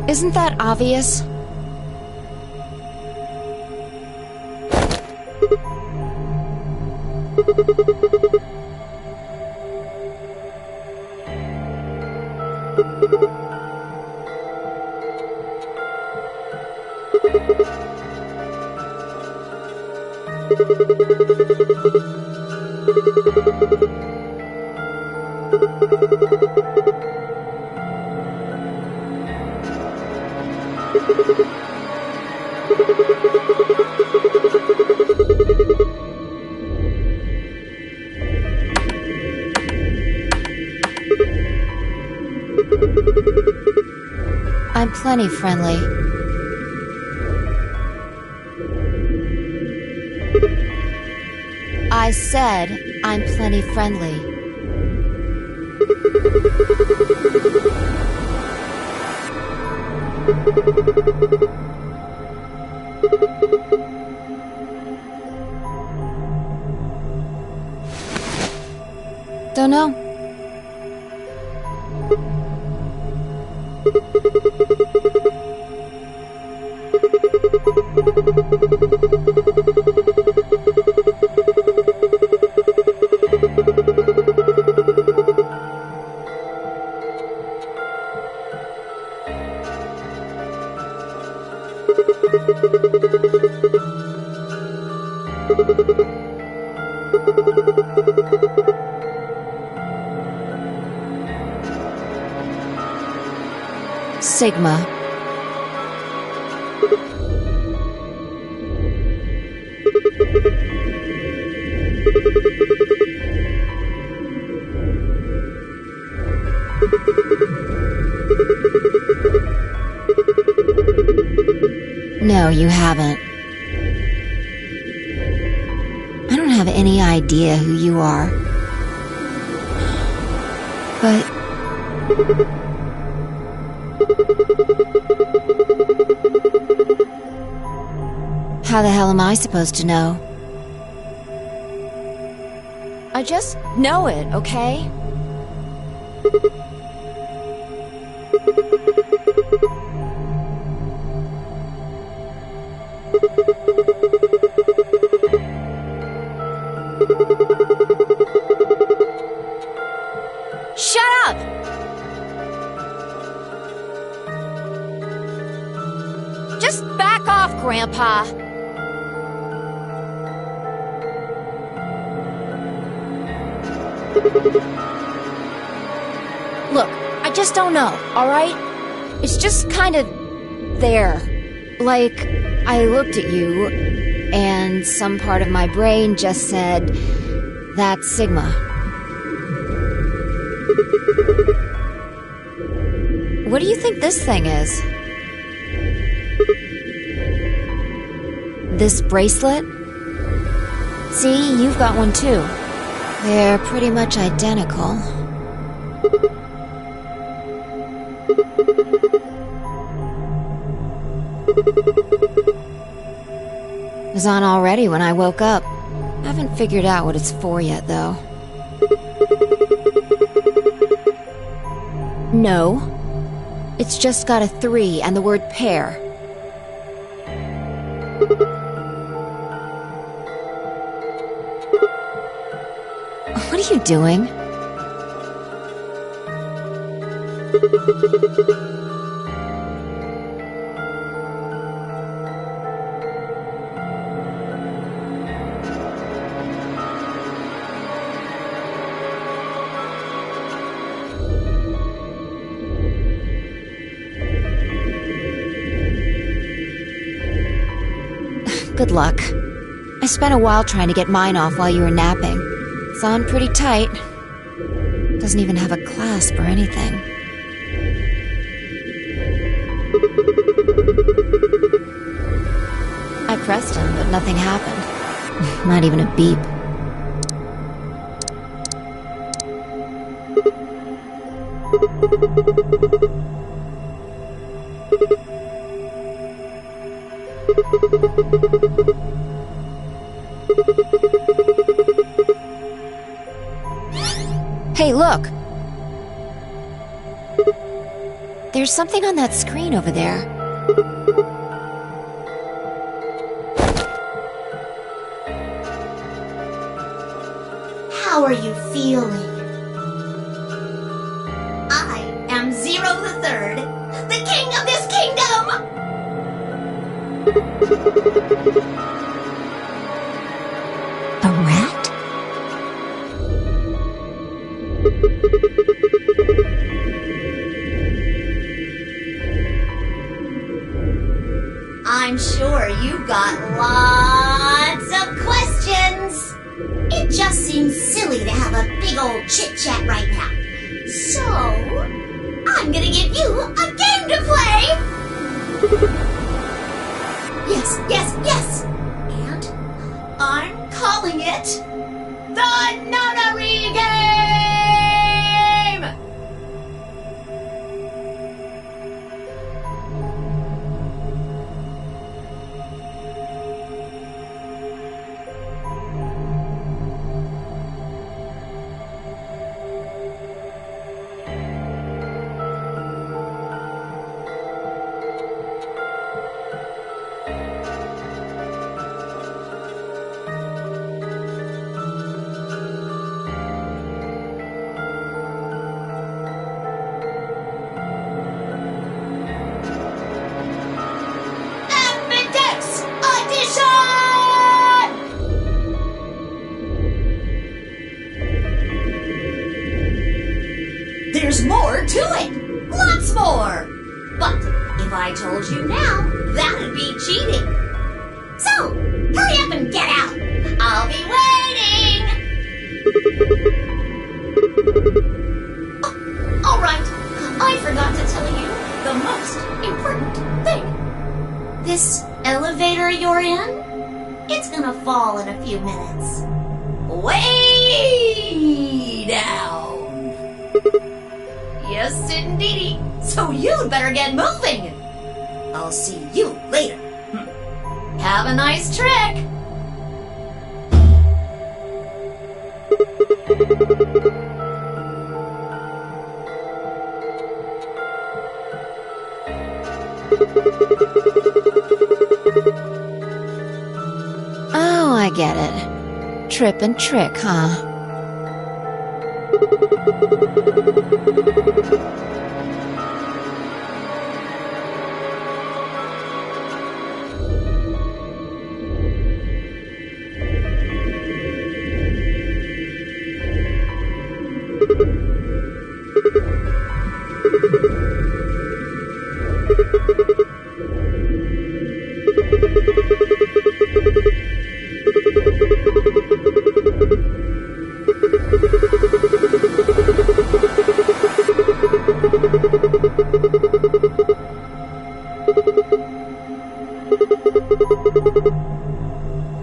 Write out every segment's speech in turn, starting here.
Isn't that obvious? I'm plenty friendly. I said I'm plenty friendly. Don't know. Sigma. No, you haven't. I don't have any idea who you are. But... how the hell am I supposed to know? I just know it, okay? Shut up! Just back off, Grandpa! Look, I just don't know, alright? It's just kind of there. Like, I looked at you, and some part of my brain just said, that's Sigma. What do you think this thing is? This bracelet? See, you've got one too. They're pretty much identical. It was on already when I woke up. Haven't figured out what it's for yet, though. No. It's just got a 3 and the word pair. What are you doing? Good luck. I spent a while trying to get mine off while you were napping. It's on pretty tight. Doesn't even have a clasp or anything. I pressed him, but nothing happened. Not even a beep. Hey, look! There's something on that screen over there. How are you feeling? I am Zero the Third, the king of this kingdom! A rat? I'm sure you've got lots of questions. It just seems silly to have a big old chit-chat right now. So, I'm gonna give you a game to play! Yes, yes, yes! And I'm calling it the Nunnery Game! There's more to it! Lots more! But if I told you now, that'd be cheating. So, hurry up and get out! I'll be waiting! Oh, all right, I forgot to tell you the most important thing. This elevator you're in, it's gonna fall in a few minutes. Way down! Yes, indeedy. So you'd better get moving. I'll see you later. Have a nice trick. Oh, I get it. Trip and trick, huh?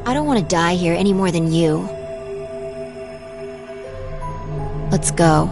I don't want to die here any more than you. Let's go.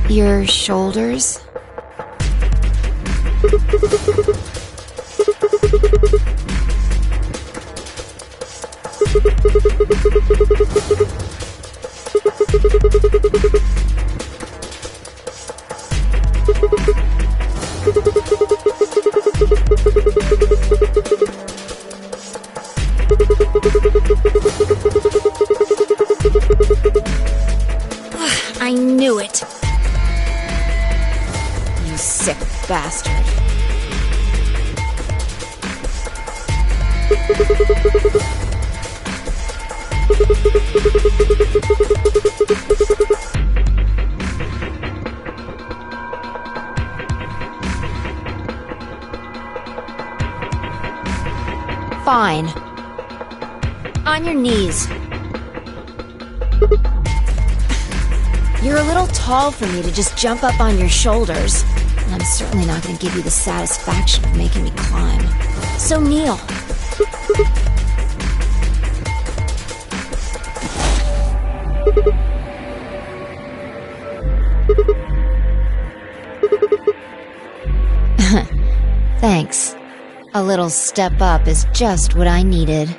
Your shoulders? I knew it. You sick bastard. Fine. On your knees. You're a little tall for me to just jump up on your shoulders, and I'm certainly not going to give you the satisfaction of making me climb. So kneel. Thanks. A little step up is just what I needed.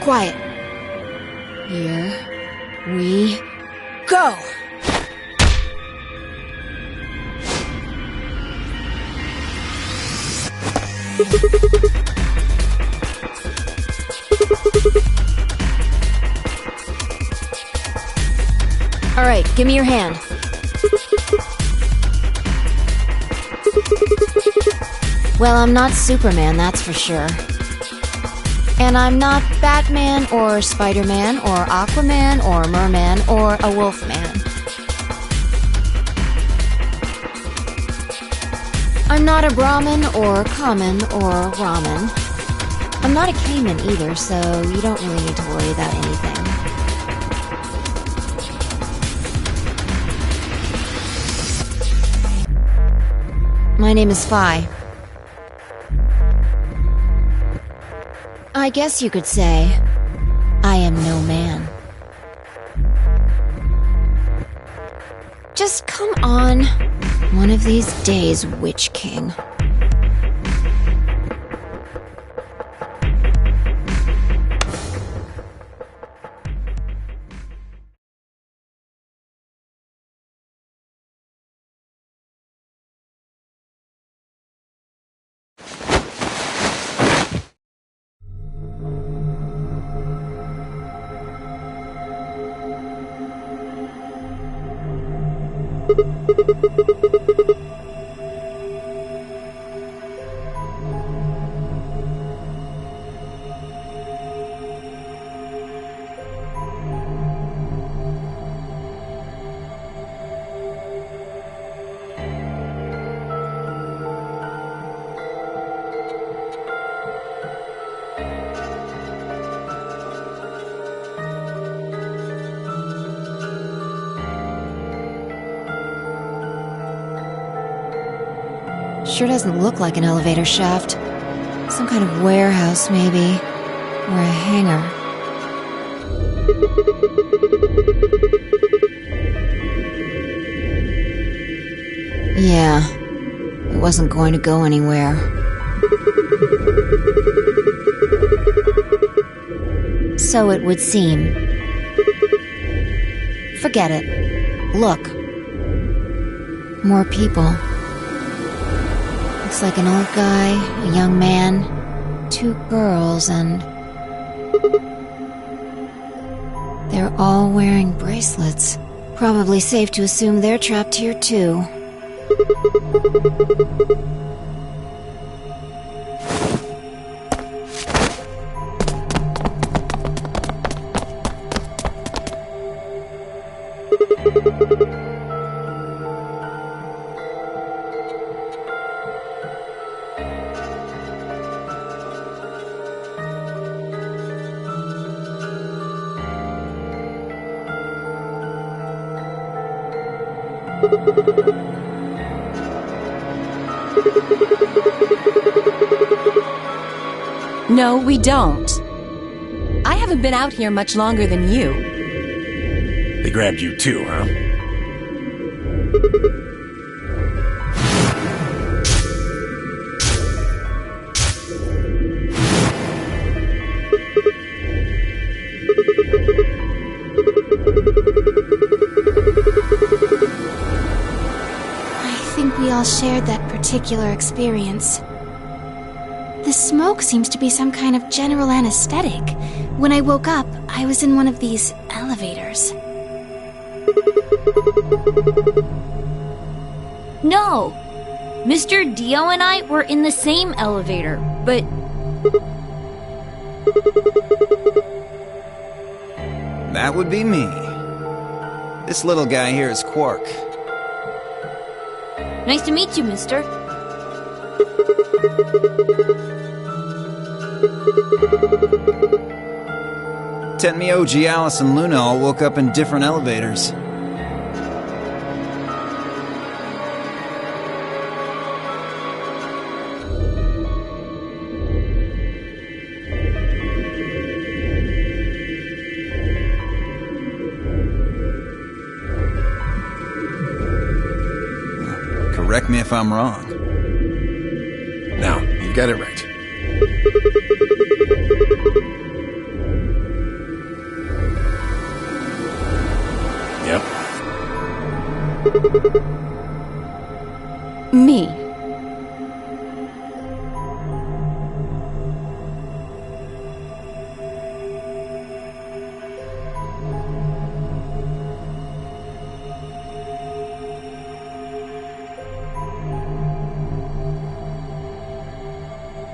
Quiet. Here we go! All right, give me your hand. Well, I'm not Superman, that's for sure. And I'm not Batman or Spider-Man or Aquaman or Merman or a Wolfman. I'm not a Brahmin or Common or Ramen. I'm not a Cayman either, so you don't really need to worry about anything. My name is Phi. I guess you could say, I am no man. Just come on, one of these days, Witch King. Sure doesn't look like an elevator shaft. Some kind of warehouse, maybe. Or a hangar. Yeah, it wasn't going to go anywhere. So it would seem. Forget it. Look. More people. Looks like an old guy, a young man, 2 girls, and... they're all wearing bracelets. Probably safe to assume they're trapped here too. No, we don't. I haven't been out here much longer than you. They grabbed you too, huh? I think we all shared that particular experience. The smoke seems to be some kind of general anesthetic. When I woke up, I was in one of these elevators. No! Mr. Dio and I were in the same elevator, but... That would be me. This little guy here is Quark. Nice to meet you, mister. Tenmyo, Yheaaaaaaa, and Luna all woke up in different elevators. Correct me if I'm wrong. Now, you've got it right. Yep. Me.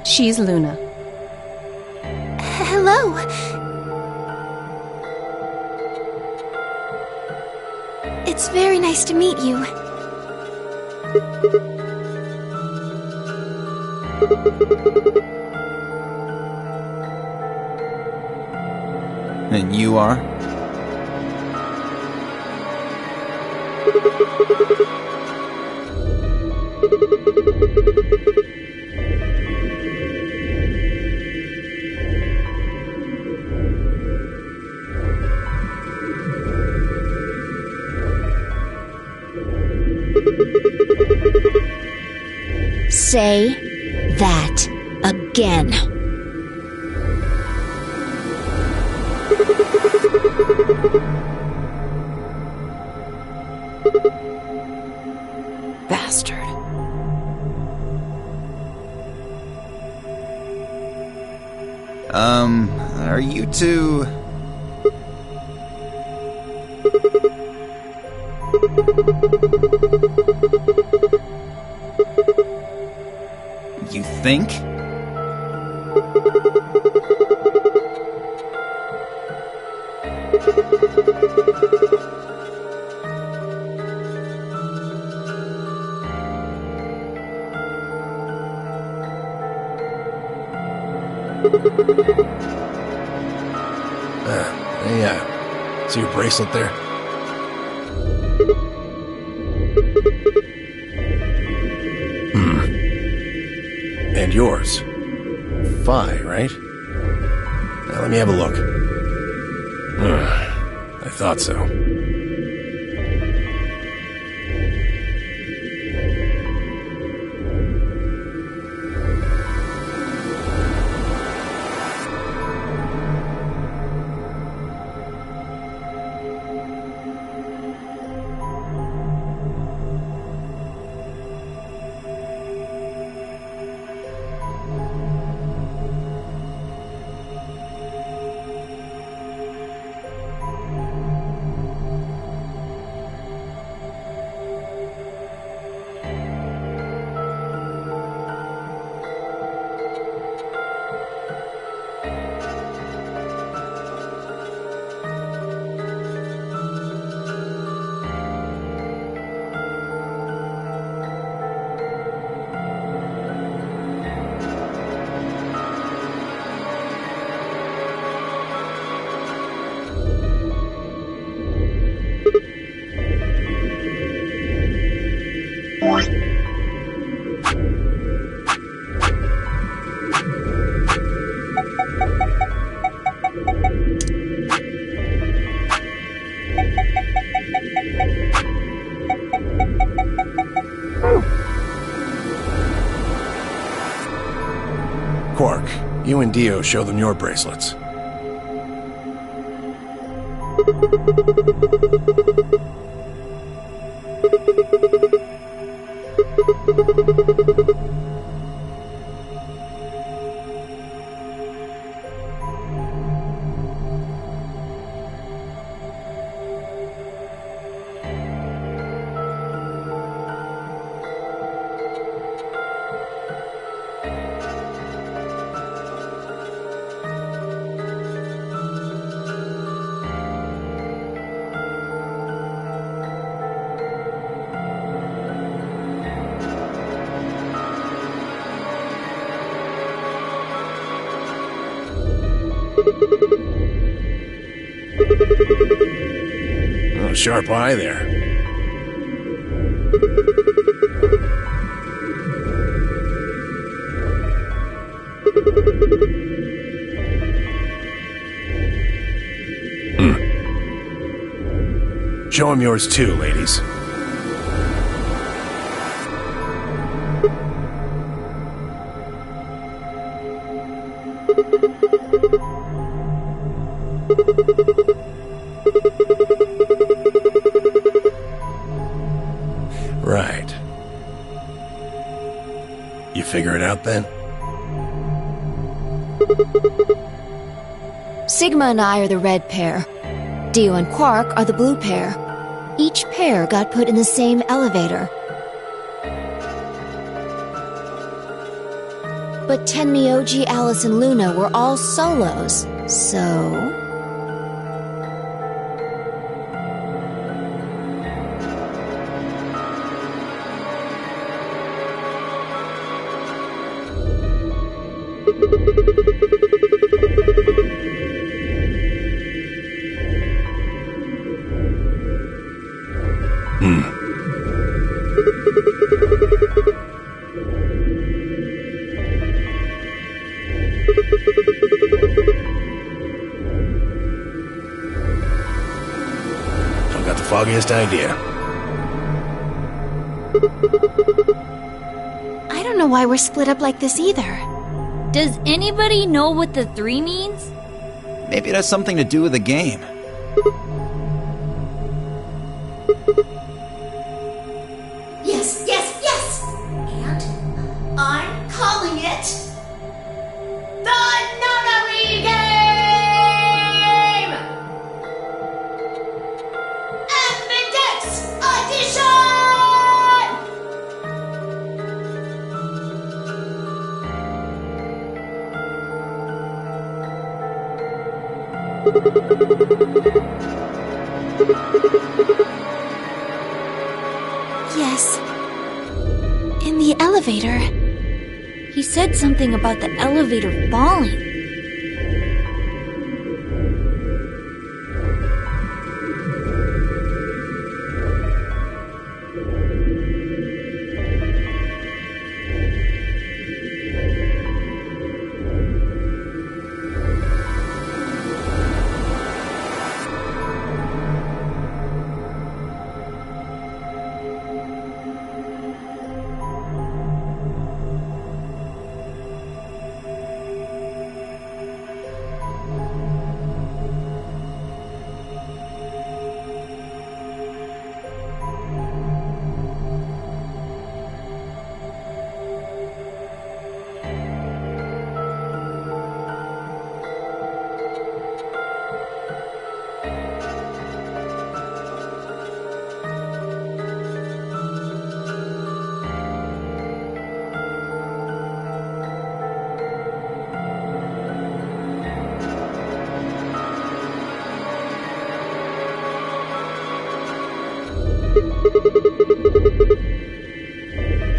She's Luna. Hello. It's very nice to meet you. And you are? Say that again. Bastard. Are you two... You think? Hey, see your bracelet there? And yours. Phi, right? Now let me have a look. I thought so. You and Dio show them your bracelets. Oh, sharp eye there. Show him yours too, ladies. Right. You figure it out then? Sigma and I are the red pair. Dio and Quark are the blue pair. Each pair got put in the same elevator. But Tenmyoji, Alice, and Luna were all solos, so... I've got the foggiest idea. I don't know why we're split up like this either. Does anybody know what the 3 means? Maybe it has something to do with the game. Yes, yes, yes! And I'm calling it the Nunnery Game! Ambidex Edition! Yes. In the elevator. He said something about the elevator falling.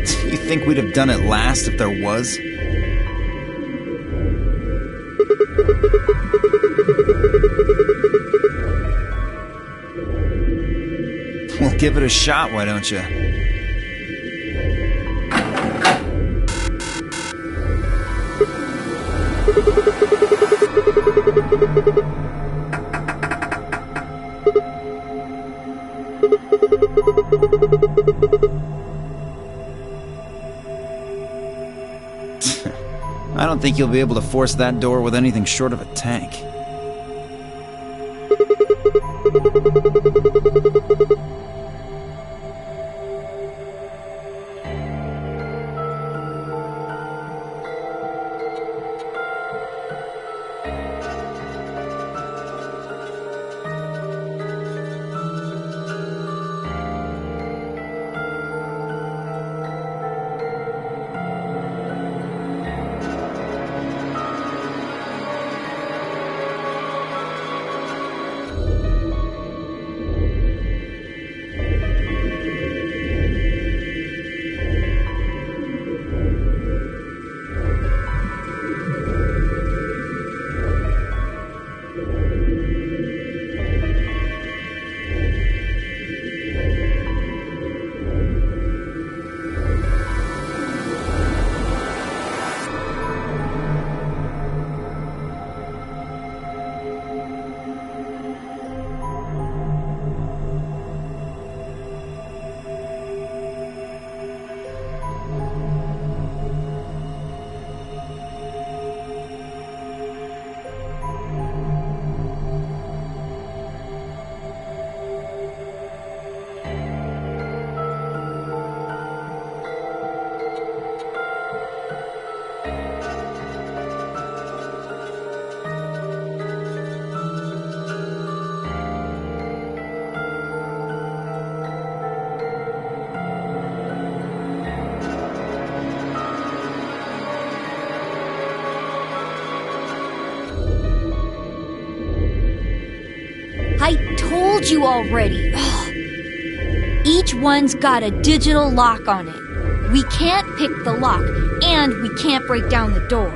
Do you think we'd have done it last if there was? Well, give it a shot, why don't you? I don't think you'll be able to force that door with anything short of a tank. I told you already. Ugh. Each one's got a digital lock on it. We can't pick the lock, and we can't break down the door.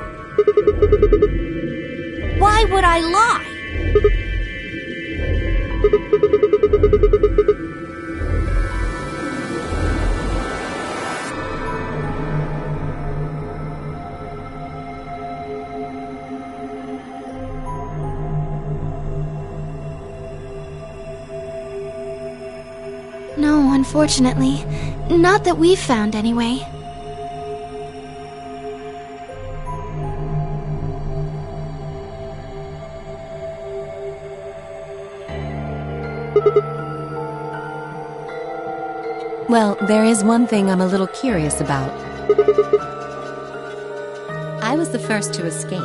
Why would I lie? No, unfortunately. Not that we've found, anyway. Well, there is one thing I'm a little curious about. I was the first to escape.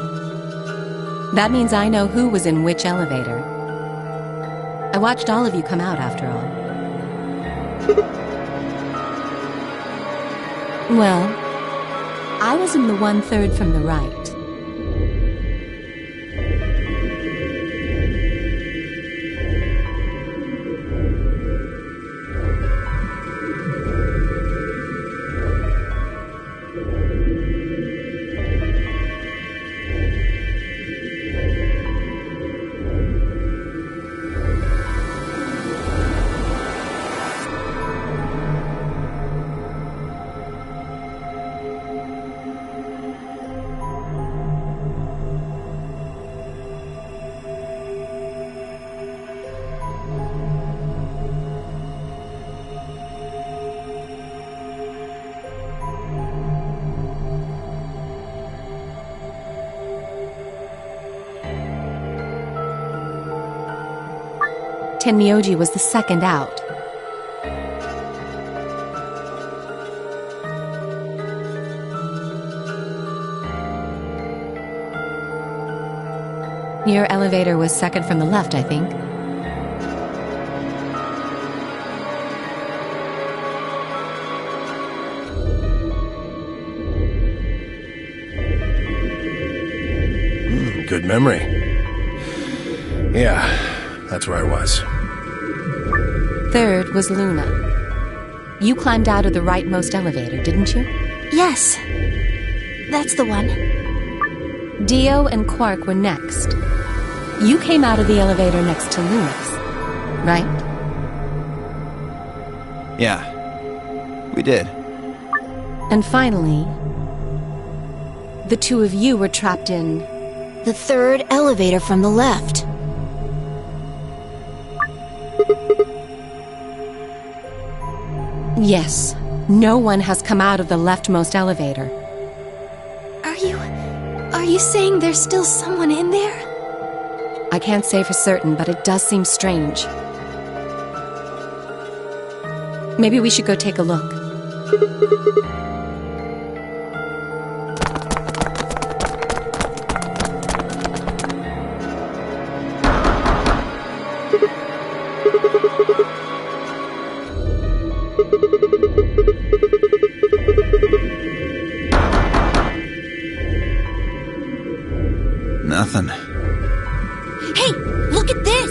That means I know who was in which elevator. I watched all of you come out, after all. Well, I was in the 1/3 from the right. Tenmyoji was the second out. Your elevator was second from the left, I think. Good memory. Yeah, that's where I was. Third was Luna. You climbed out of the rightmost elevator, didn't you? Yes. That's the one. Dio and Quark were next. You came out of the elevator next to Luna's, right? Yeah, we did. And finally, the two of you were trapped in... The third elevator from the left. Yes, no one has come out of the leftmost elevator. Are you saying there's still someone in there? I can't say for certain, but it does seem strange. Maybe we should go take a look. Nothing. Hey, look at this!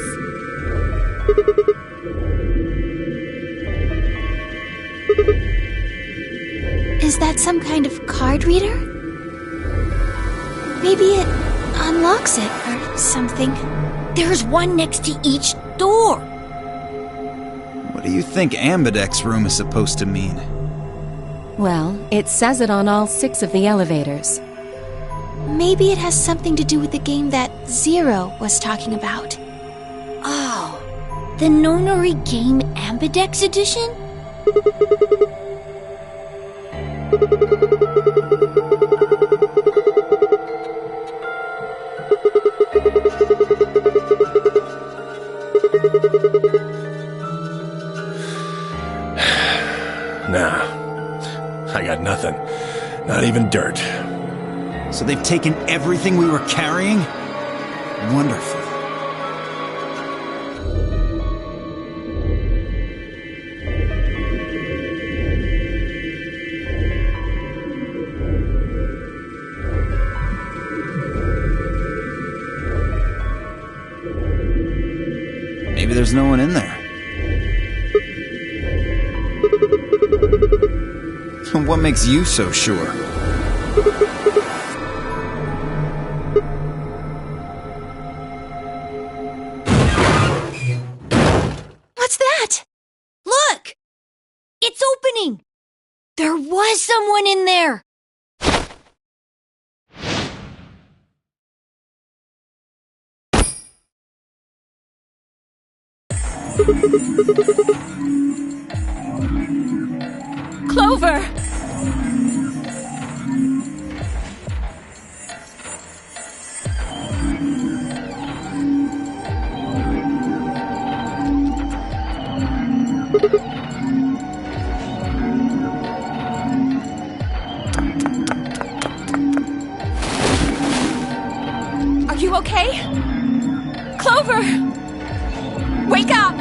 Is that some kind of card reader? Maybe it unlocks it or something. There's one next to each door. What do you think Ambidex's room is supposed to mean? Well, it says it on all 6 of the elevators. Maybe it has something to do with the game that Zero was talking about. Oh, the Nonary Game Ambidex Edition? Nah. I got nothing. Not even dirt. So they've taken everything we were carrying? Wonderful. Maybe there's no one in there. What makes you so sure? What's that? Look! It's opening! There was someone in there! Clover! Are you okay? Clover! Wake up!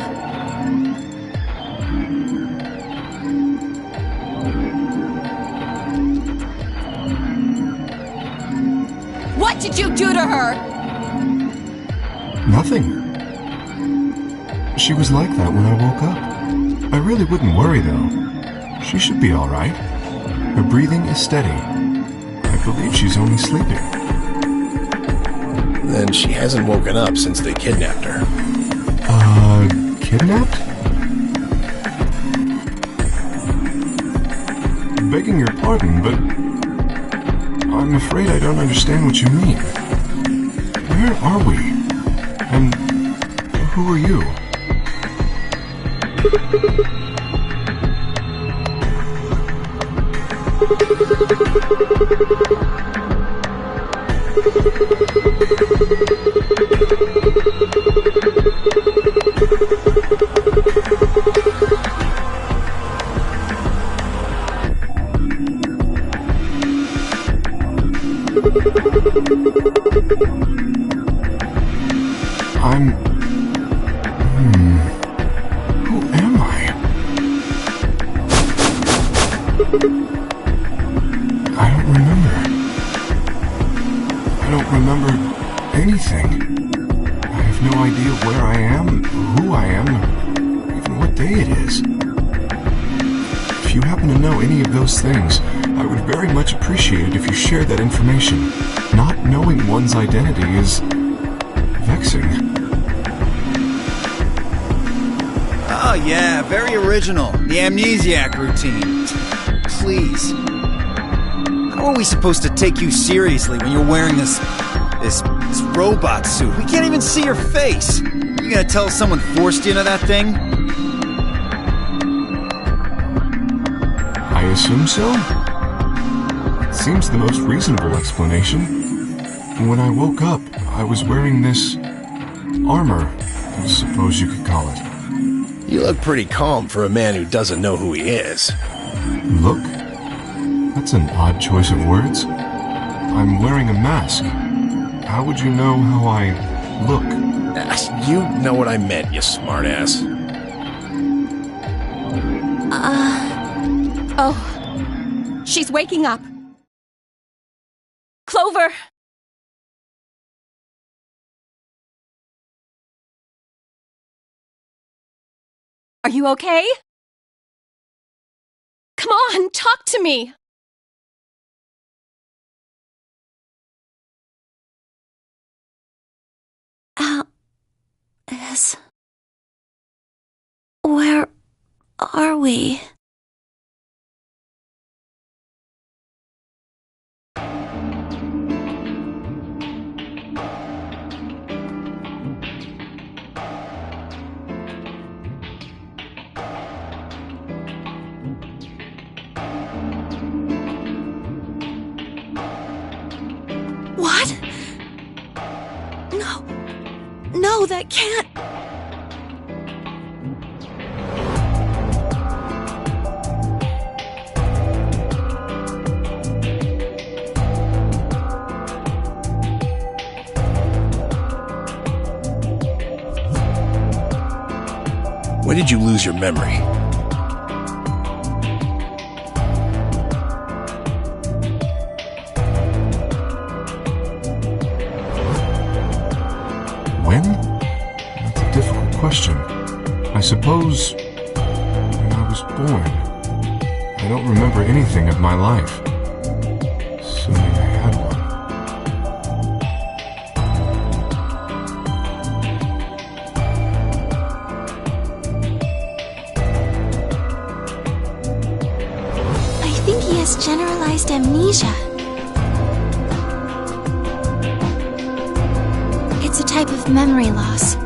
What did you do to her? Nothing. She was like that when I woke up. I really wouldn't worry, though. She should be all right. Her breathing is steady. I believe she's only sleeping. Then she hasn't woken up since they kidnapped her. Kidnapped? Begging your pardon, but I'm afraid I don't understand what you mean. Where are we? And who are you? Who am I? I don't remember. I don't remember anything. I have no idea where I am, who I am, or even what day it is. If you happen to know any of those things, I would very much appreciate it if you shared that information. Not knowing one's identity is vexing. Oh yeah, very original. The amnesiac routine. Please. How are we supposed to take you seriously when you're wearing this robot suit? We can't even see your face. You gonna tell us someone forced you into that thing? I assume so. It seems the most reasonable explanation. When I woke up, I was wearing this armor, I suppose you could call it. You look pretty calm for a man who doesn't know who he is. Look? That's an odd choice of words. I'm wearing a mask. How would you know how I look? You know what I meant, you smartass. Oh, she's waking up. Clover! Are you okay? Come on, talk to me! Alice. Where are we? What? No. No, that can't. When did you lose your memory? When? That's a difficult question. I suppose when I was born. I don't remember anything of my life. Assuming I had one. I think he has generalized amnesia. It's a type of memory loss.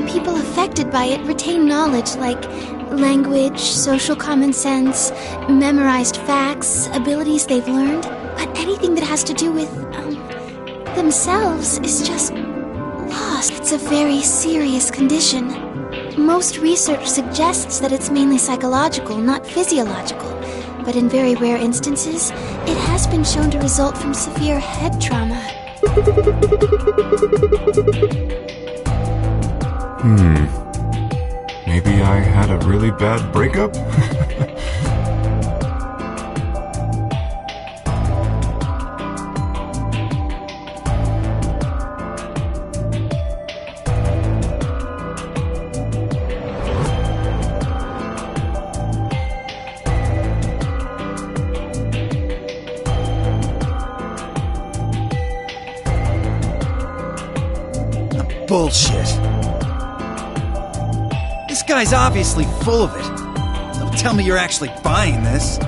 People affected by it retain knowledge like language, social common sense, memorized facts, abilities they've learned. But anything that has to do with, themselves is just lost. It's a very serious condition. Most research suggests that it's mainly psychological, not physiological. But in very rare instances, it has been shown to result from severe head trauma. Maybe I had a really bad breakup? Bullshit. This guy's obviously full of it. Don't tell me you're actually buying this.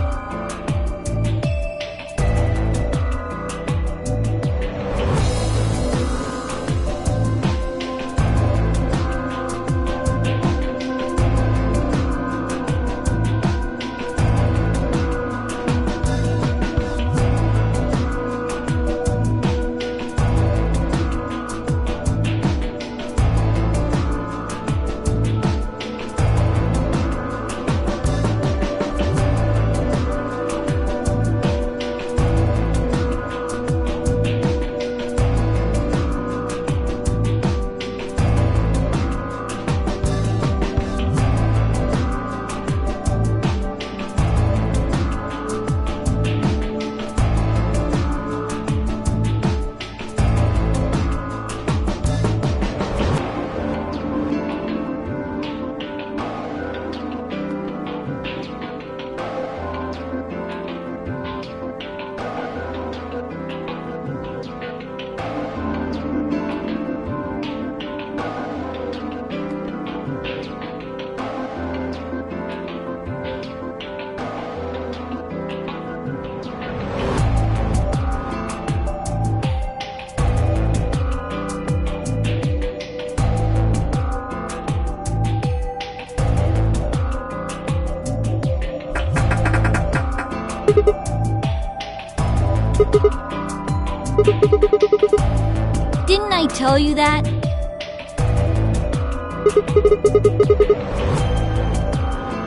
tell you that?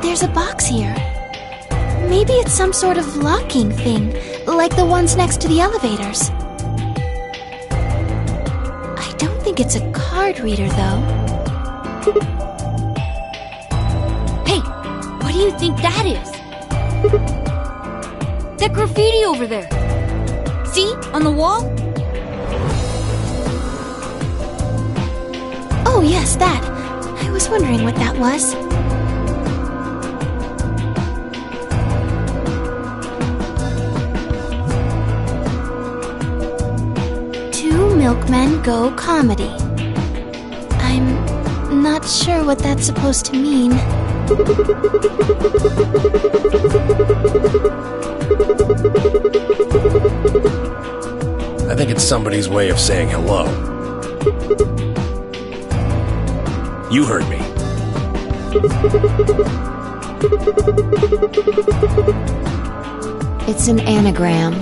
There's a box here. Maybe it's some sort of locking thing, like the ones next to the elevators. I don't think it's a card reader, though. Hey, what do you think that is? That graffiti over there. See? On the wall? Oh, yes, that. I was wondering what that was. Two Milkmen Go Comedy. I'm not sure what that's supposed to mean. I think it's somebody's way of saying hello. You heard me. It's an anagram.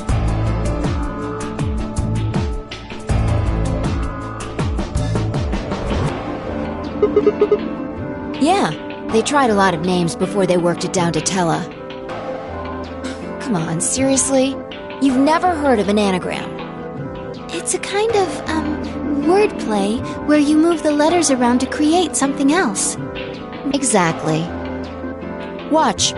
Yeah, they tried a lot of names before they worked it down to Tella. Come on, seriously? You've never heard of an anagram? It's a kind of, wordplay where you move the letters around to create something else. Exactly. Watch.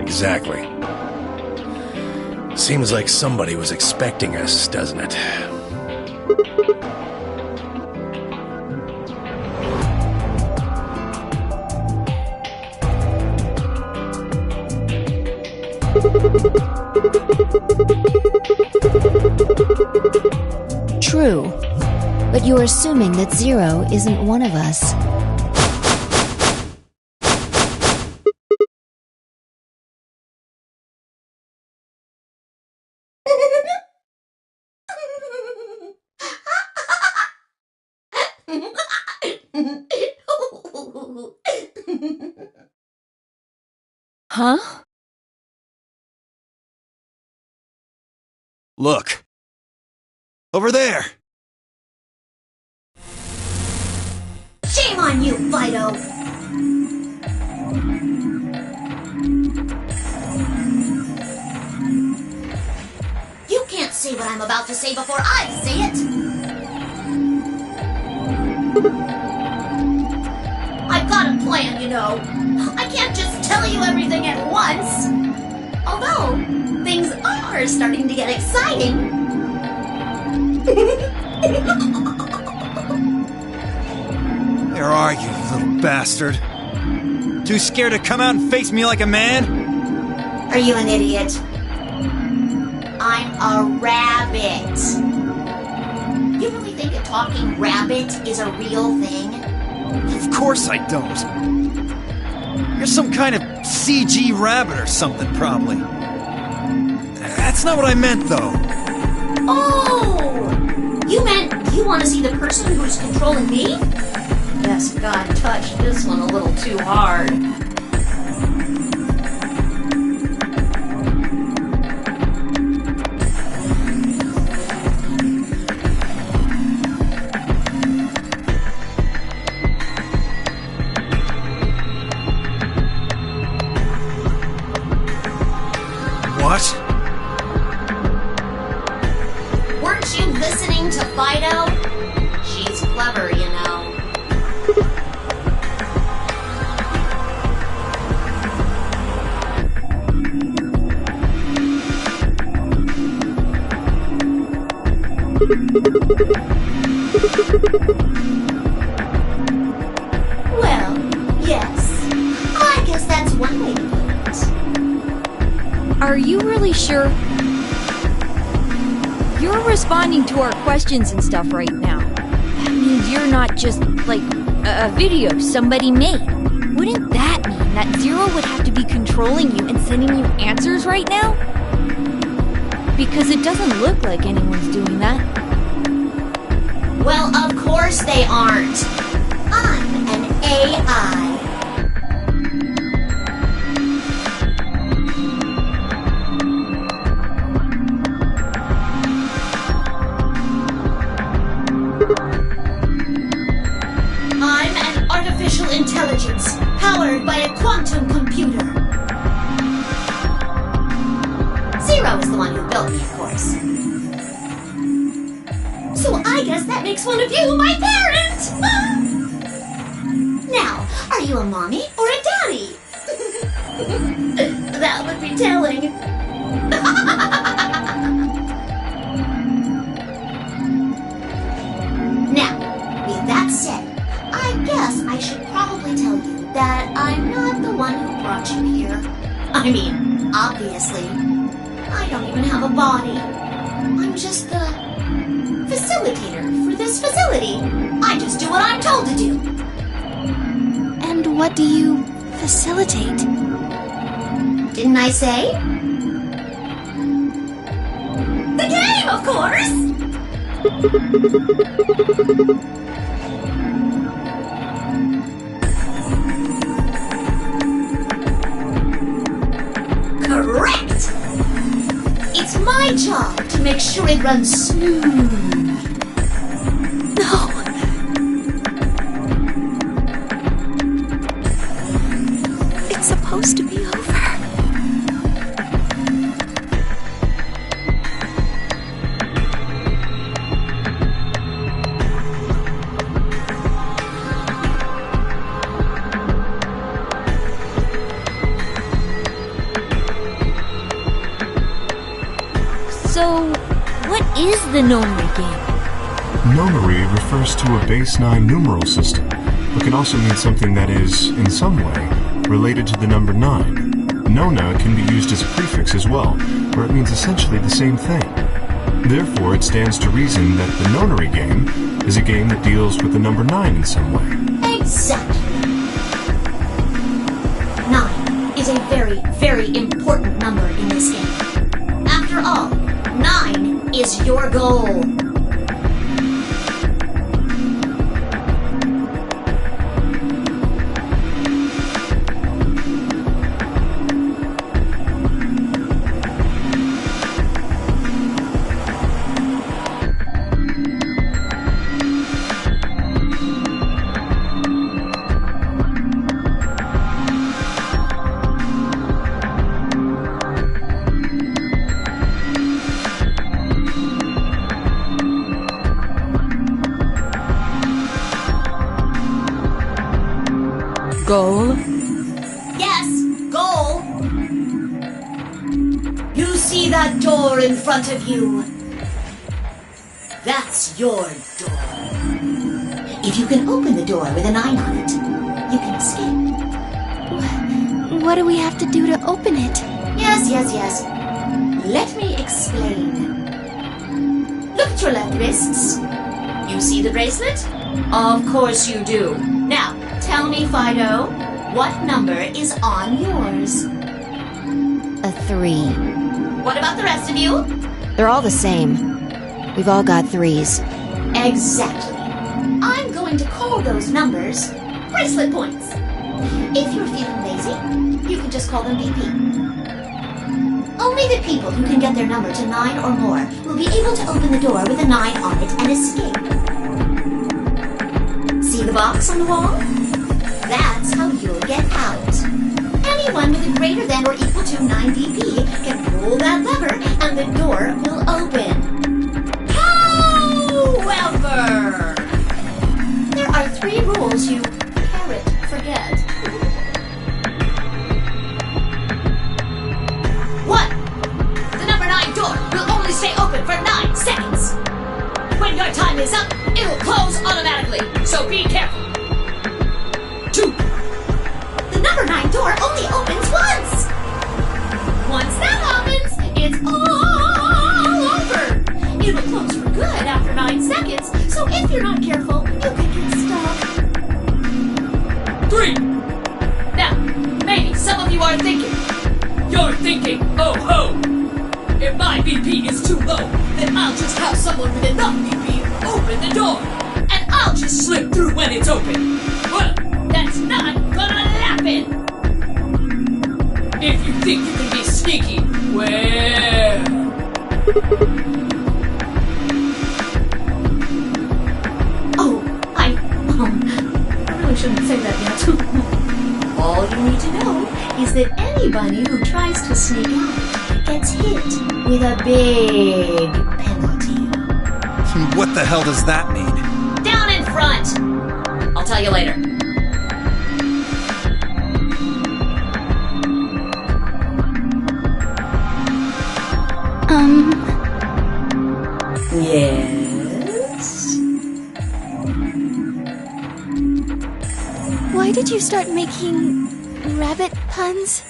Exactly. Seems like somebody was expecting us, doesn't it? True. But you're assuming that Zero isn't one of us. Huh? Look. Over there. Shame on you, Fido! You can't say what I'm about to say before I say it! I've got a plan, you know. I can't just tell you everything at once. Although, things are starting to get exciting. Where are you, little bastard? Too scared to come out and face me like a man? Are you an idiot? I'm a rabbit. You really think a talking rabbit is a real thing? Of course I don't. You're some kind of CG rabbit or something, probably. That's not what I meant, though. Oh! You meant you want to see the person who's controlling me? Yes, God touched this one a little too hard. What? Weren't you listening to Fido? She's clever, you know. Well, yes. I guess that's one way to put it. Are you really sure? You're responding to our questions and stuff right now. That means you're not just, like, a video somebody made. Wouldn't that mean that Zero would have to be controlling you and sending you answers right now? Because it doesn't look like anyone's doing that. Well, of course they aren't. I'm an AI. I'm an artificial intelligence powered by a quantum computer. Zero is the one who built me, of course. So I guess that makes one of you my parent! Now, are you a mommy or a daddy? That would be telling. Now, with that said, I guess I should probably tell you that I'm not the one who brought you here. I mean, obviously. I don't even have a body. I'm just the facilitator for this facility. I just do what I'm told to do. And what do you facilitate? Didn't I say? The game, of course! Correct! It's my job to make sure it runs smooth. No. It's supposed to be over. So, what is the Nonary game? Nonary refers to a base 9 numeral system, but can also mean something that is, in some way, related to the number 9. Nona can be used as a prefix as well, where it means essentially the same thing. Therefore, it stands to reason that the Nonary game is a game that deals with the number 9 in some way. Exactly. 9 is a very, very important number in this game. After all, 9 is your goal. Goal? Yes, goal. You see that door in front of you? That's your door. If you can open the door with a 9 on it, you can escape. what do we have to do to open it? Yes. Let me explain. Look at your left wrists. You see the bracelet? Of course you do. Now, tell me, Fido, what number is on yours? A 3. What about the rest of you? They're all the same. We've all got 3s. Exactly. I'm going to call those numbers bracelet points. If you're feeling lazy, you can just call them BP. Only the people who can get their number to 9 or more will be able to open the door with a 9 on it and escape. See the box on the wall? That's how you'll get out. Anyone with a greater than or equal to 9 BP can pull that lever and the door will open. However, there are 3 rules you can't forget. 1. The number 9 door will only stay open for 9 seconds. When your time is up, it'll close automatically, so be careful. 2. The number 9 door only opens once. Once that happens, it's all over. It'll close for good after 9 seconds, so if you're not careful, you could get stuck. 3. Now, maybe some of you are thinking. You're thinking, oh ho! If my BP is too low, then I'll just have someone with enough BP open the door, and I'll just slip through when it's open. Well, that's not gonna happen! If you think you can be sneaky, well... Oh, I really shouldn't say that yet. All you need to know is that anybody who tries to sneak out gets hit with a big penalty. What the hell does that mean? Down in front! I'll tell you later. Yes? Why did you start making rabbit puns?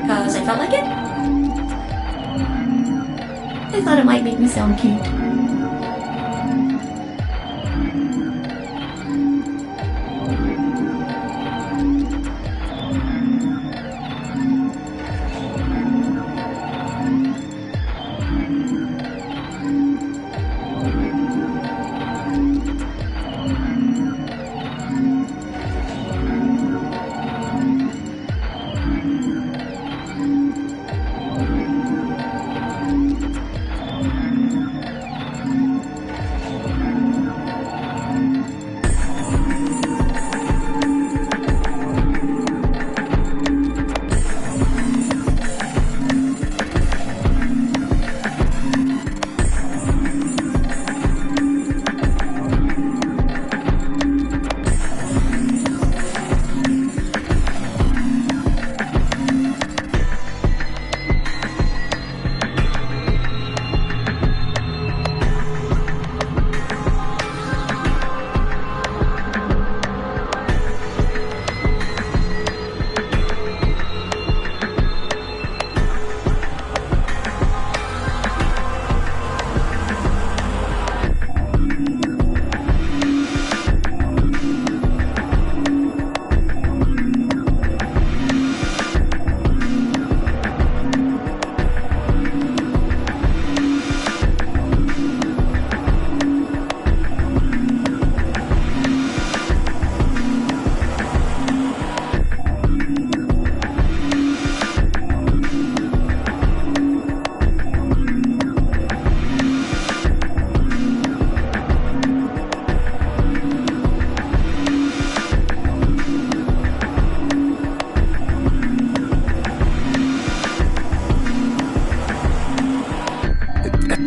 Cause I felt like it. I thought it might make me sound cute.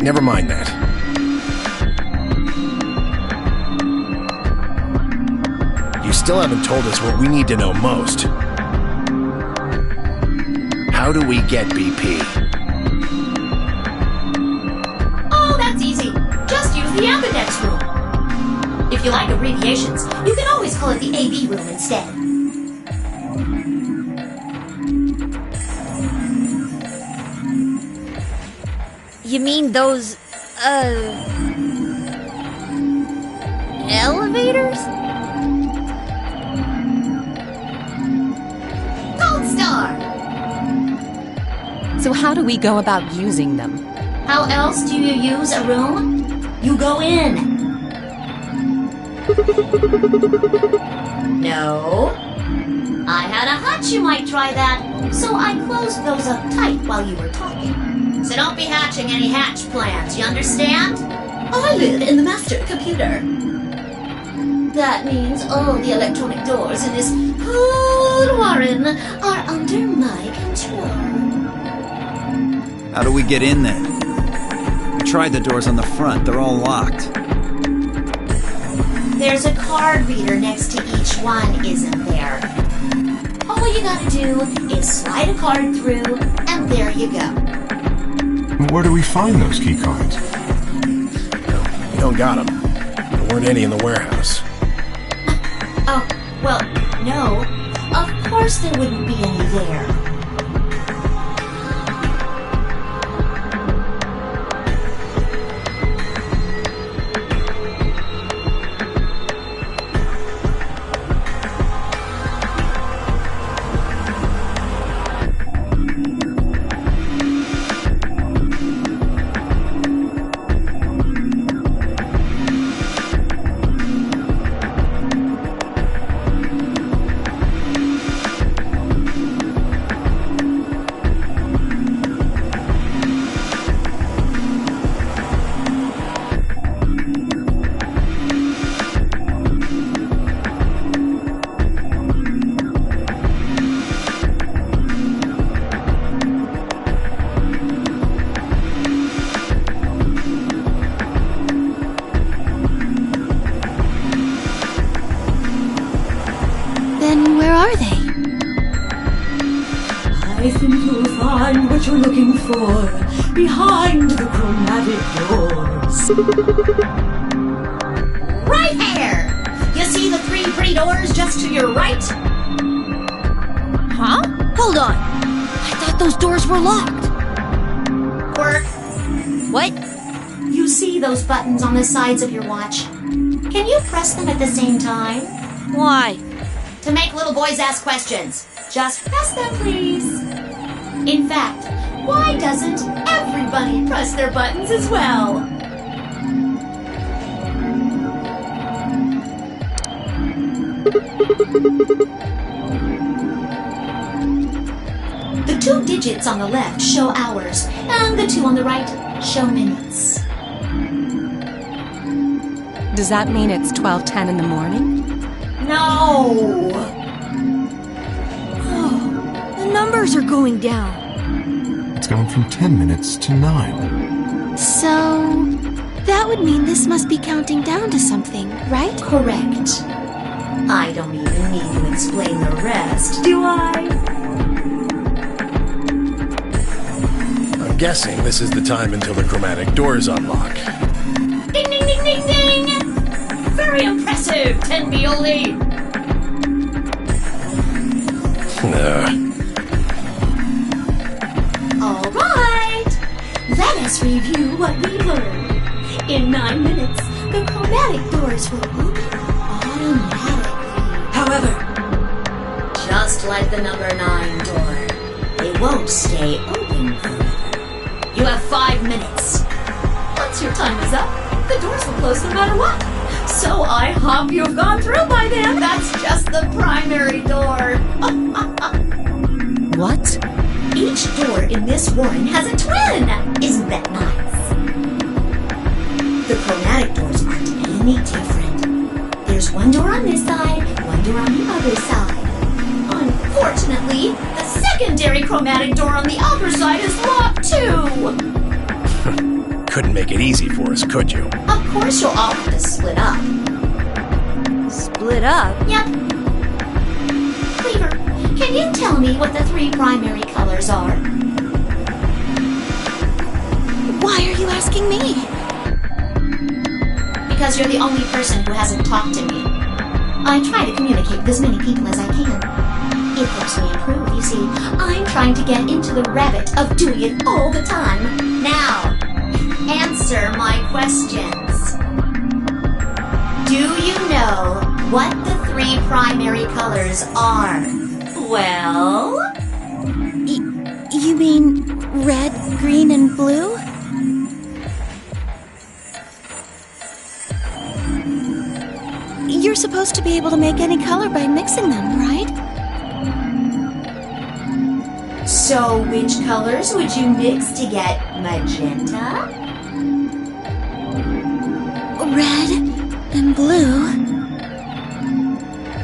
Never mind that. You still haven't told us what we need to know most. How do we get BP? Oh, that's easy. Just use the ambidex rule. If If you like abbreviations, you can always call it the AB room instead. You mean those, elevators? Gold Star! So how do we go about using them? How else do you use a room? You go in. No. I had a hunch you might try that, so I closed those up tight while you were talking. So don't be hatching any hatch plans, you understand? I live in the master computer. That means all the electronic doors in this whole warren are under my control. How do we get in then? We tried the doors on the front. They're all locked. There's a card reader next to each one, isn't there? All you gotta do is slide a card through, and there you go. Where do we find those key cards? No, we don't got them. There weren't any in the warehouse. Oh, well, no. Of course there wouldn't be any there. Then where are they? I think you'll find what you're looking for behind the chromatic doors. Right there! You see the three pretty doors just to your right? Huh? Hold on. I thought those doors were locked. Quirk, What? you see those buttons on the sides of your watch? Can you press them at the same time? Why? To make little boys ask questions. Just press them, please. In fact, why doesn't everybody press their buttons as well? The 2 digits on the left show hours, and the 2 on the right show minutes. Does that mean it's 12:10 in the morning? No! Oh, the numbers are going down. It's gone from 10 minutes to 9. So, that would mean this must be counting down to something, right? Correct. I don't even need to explain the rest, do I? I'm guessing this is the time until the chromatic doors unlock. Ding, ding, ding, ding, ding! Very impressive, Tenbioli! All right! Let us review what we learned. In 9 minutes, the chromatic doors will open automatically. However, Just like the number 9 door, they won't stay open forever. You have 5 minutes. Once your time is up, the doors will close no matter what. So I hope you've gone through by then. That's just the primary door. What? Each door in this warren has a twin. Isn't that nice? The chromatic doors aren't any different. There's one door on this side, one door on the other side. Unfortunately, the secondary chromatic door on the other side is locked too. Couldn't make it easy for us, could you? Of course you'll all have to split up. Split up? Yep. Cleaver, can you tell me what the 3 primary colors are? Why are you asking me? because you're the only person who hasn't talked to me. I try to communicate with as many people as I can. It helps me improve, you see. I'm trying to get into the habit of doing it all the time. Now, answer my questions. Do you know what the 3 primary colors are? Well? You mean red, green, and blue? You're supposed to be able to make any color by mixing them, right? So which colors would you mix to get magenta? Red and blue.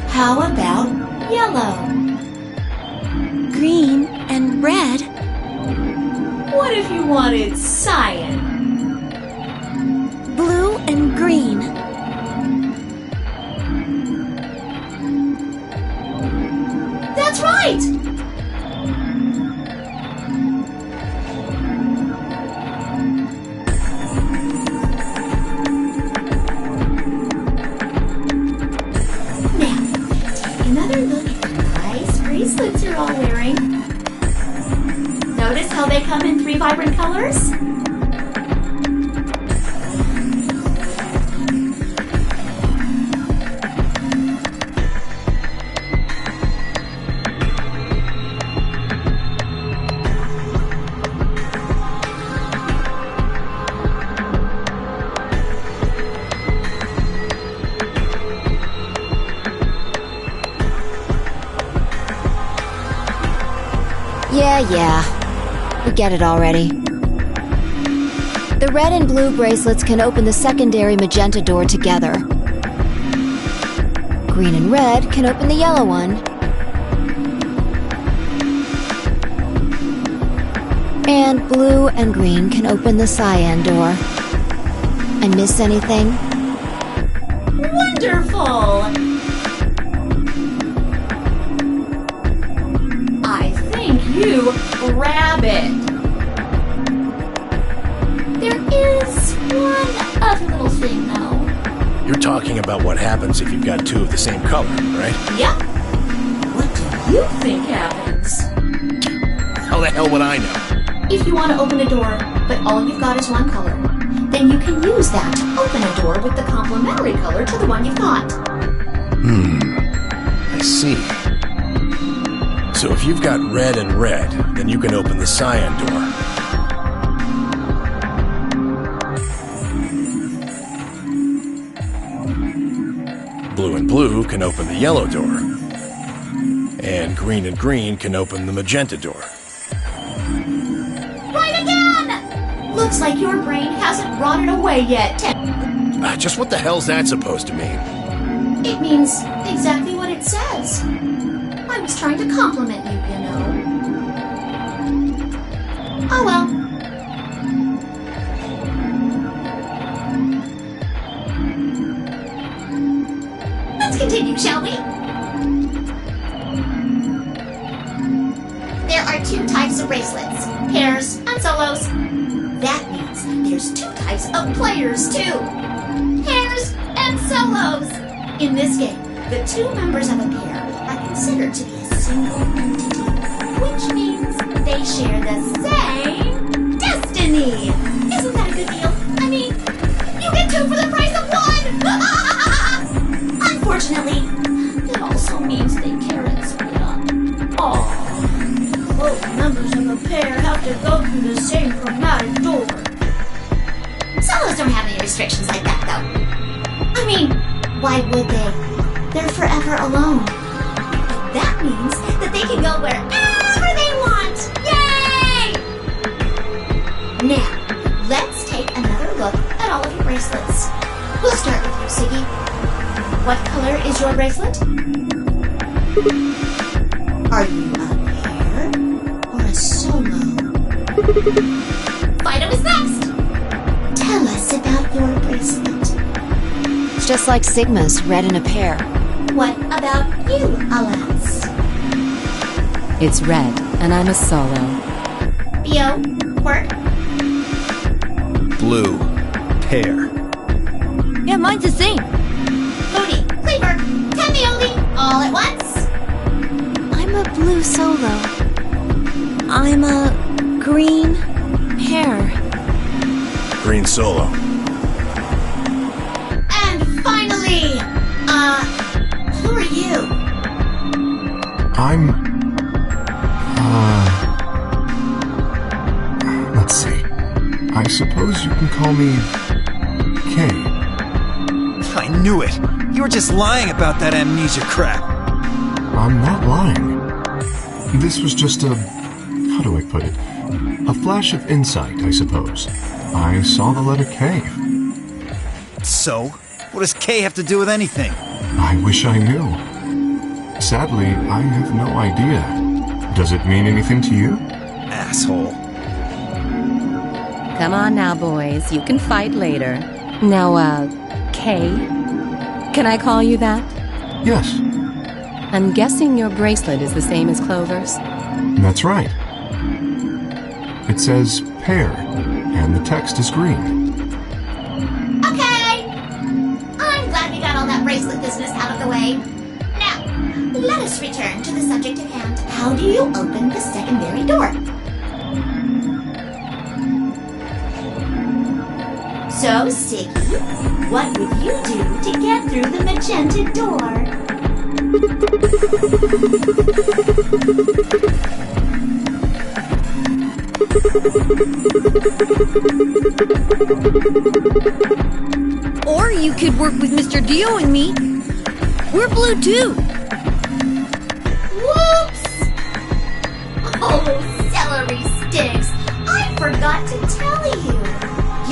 How about yellow? Green and red. What if you wanted cyan? Blue and green. That's right! Now, take another look at the nice bracelets you're all wearing. Notice how they come in 3 vibrant colors? Yeah. We get it already. The red and blue bracelets can open the secondary magenta door together. Green and red can open the yellow one. And blue and green can open the cyan door. I miss anything? Wonderful! I think you grab it. There is one other little thing, though. You're talking about what happens if you've got 2 of the same color, right? Yep. What do you think happens? How the hell would I know? If you want to open a door, but all you've got is one color, then you can use that to open a door with the complementary color to the one you've got. I see. So if you've got red and red, then you can open the cyan door. Blue and blue can open the yellow door. And green can open the magenta door. Right again! Looks like your brain hasn't rotted away yet. Just what the hell's that supposed to mean? It means exactly what it says. I was trying to compliment you, you know. Oh well. Let's continue, shall we? There are 2 types of bracelets, pairs and solos. That means there's 2 types of players, too. Pairs and solos. In this game, the 2 members of a pair are considered to be a single entity, which means they share the same destiny. Isn't that a good deal? I mean, you get 2 for the price of 1! Unfortunately, it also means they care and split up. Aww. Both members of a pair have to go through the same chromatic door. Solos don't have any restrictions like that, though. I mean, why would they? They're forever alone. But that means that they can go wherever they want! Yay! Now, let's take another look at all of your bracelets. We'll start with you, Siggy. What color is your bracelet? Are you a pair or a solo? Fido is next! Tell us about your bracelet. It's just like Sigma's, red in a pair. What about you, Alas? It's red, and I'm a solo. Theo, Quirk, Blue. Pair. Yeah, mine's the same. Moody, Cleaver, Tendioli, all at once. I'm a blue solo. I'm a green. Pear. Green Solo. And finally, who are you? I'm... Let's see. I suppose you can call me... Kay. I knew it! You were just lying about that amnesia crap! I'm not lying. This was just a... how do I put it? A flash of insight, I suppose. I saw the letter K. So? What does K have to do with anything? I wish I knew. Sadly, I have no idea. Does it mean anything to you? Asshole. Come on now, boys. You can fight later. Now, Kay? Can I call you that? Yes, I'm guessing your bracelet is the same as Clover's. that's right. It says pear, and the text is green. Okay. I'm glad we got all that bracelet business out of the way. Now, let us return to the subject at hand. How do you open the secondary door? So, Siggy, what would you do to get through the magenta door? Or you could work with Mr. Dio and me. We're blue too. Whoops! Oh, celery sticks! I forgot to tell you.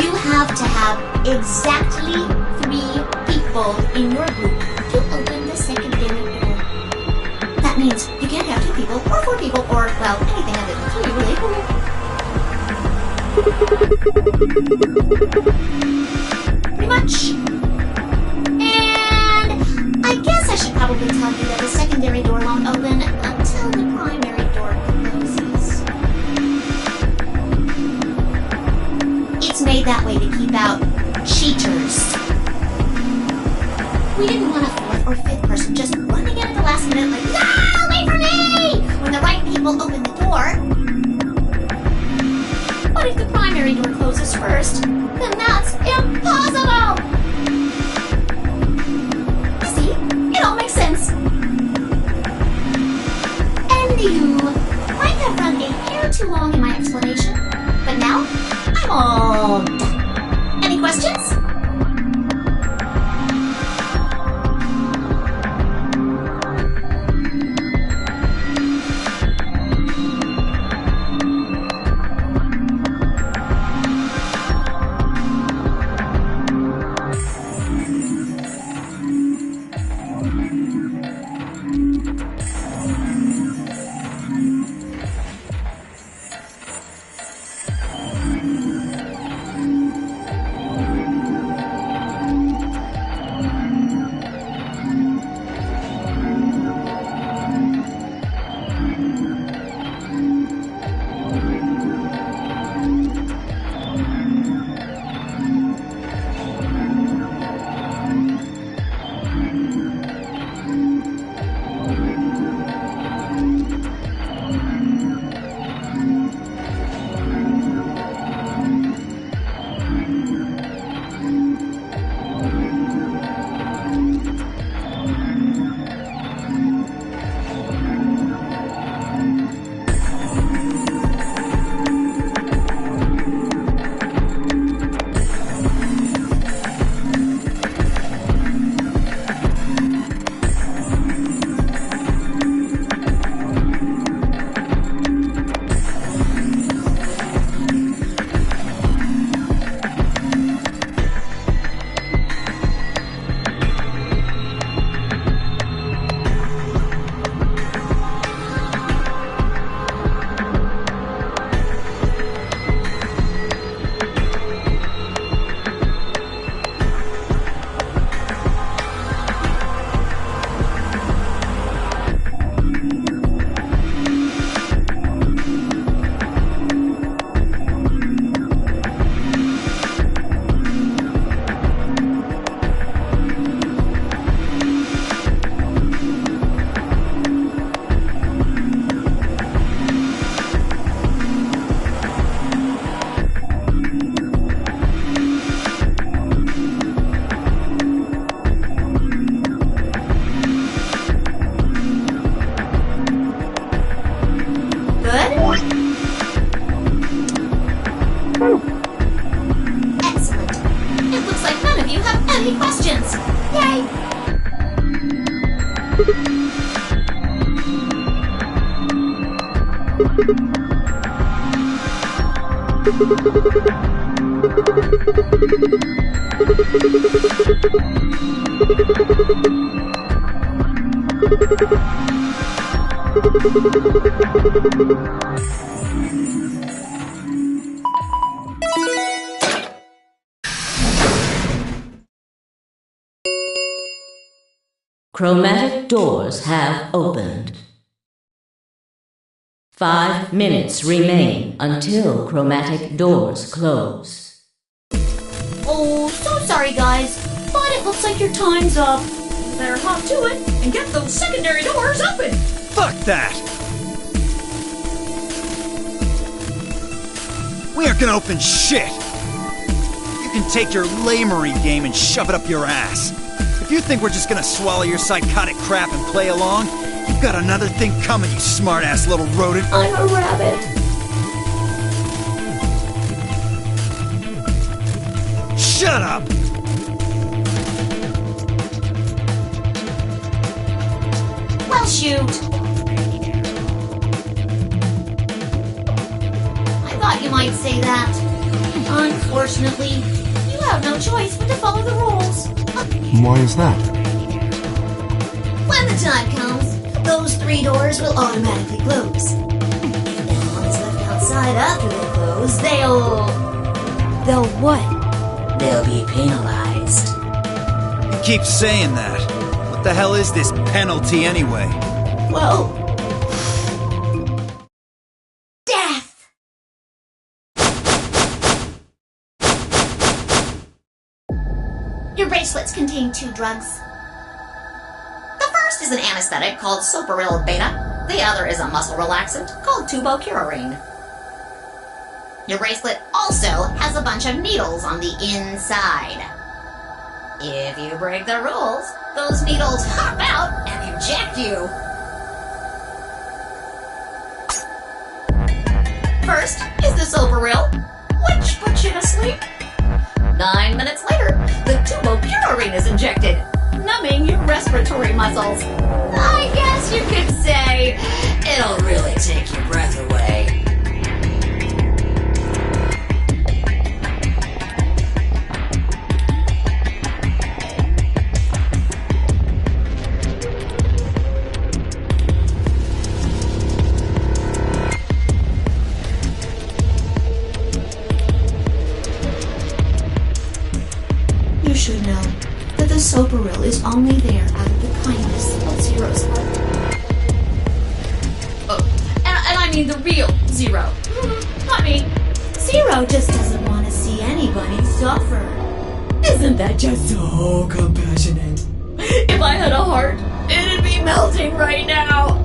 You have to have exactly 3 people in your group to open the secondary door. That means you can't have 2 people, or 4 people, or, well, anything other than 3, really. Pretty much. And I guess I should probably tell you that the secondary door won't open until the primary door closes. It's made that way to keep out cheaters. We didn't want a 4th or 5th person just running in at the last minute like, ah, wait for me! When the right people open the door. But if the primary door closes first, then that's impossible! You see, it all makes sense. And you might have run a hair too long in my explanation, but now I'm all done. Any questions? Excellent. It looks like none of you have any questions. Yay! Chromatic doors have opened. 5 minutes remain until chromatic doors close. Oh, so sorry, guys, but it looks like your time's up. You better hop to it and get those secondary doors open. Fuck that! We aren't gonna open shit! You can take your lamery game and shove it up your ass. If you think we're just gonna swallow your psychotic crap and play along, you've got another thing coming, you smart-ass little rodent. I'm a rabbit. Shut up! Well, shoot. I thought you might say that. Unfortunately, you have no choice but to follow the rules. Why is that? When the time comes, those 3 doors will automatically close. If anyone is left outside after they close, They'll what? they'll be penalized. You keep saying that. What the hell is this penalty anyway? Well, death! Your bracelets contain 2 drugs. The first is an anesthetic called Soparil Beta. The other is a muscle relaxant called Tubocurarine. Your bracelet also has a bunch of needles on the inside. If you break the rules, those needles hop out and inject you. First is the Soparil, which puts you to sleep. 9 minutes later, the Tubocurarine is injected, numbing your respiratory muscles. I guess you could say it'll really take your breath away. You should know that the Soparil is only there out of the kindness of Zero's heart. Oh, and I mean the real Zero. I mean, Zero just doesn't want to see anybody suffer. Isn't that just so compassionate? If I had a heart, it'd be melting right now.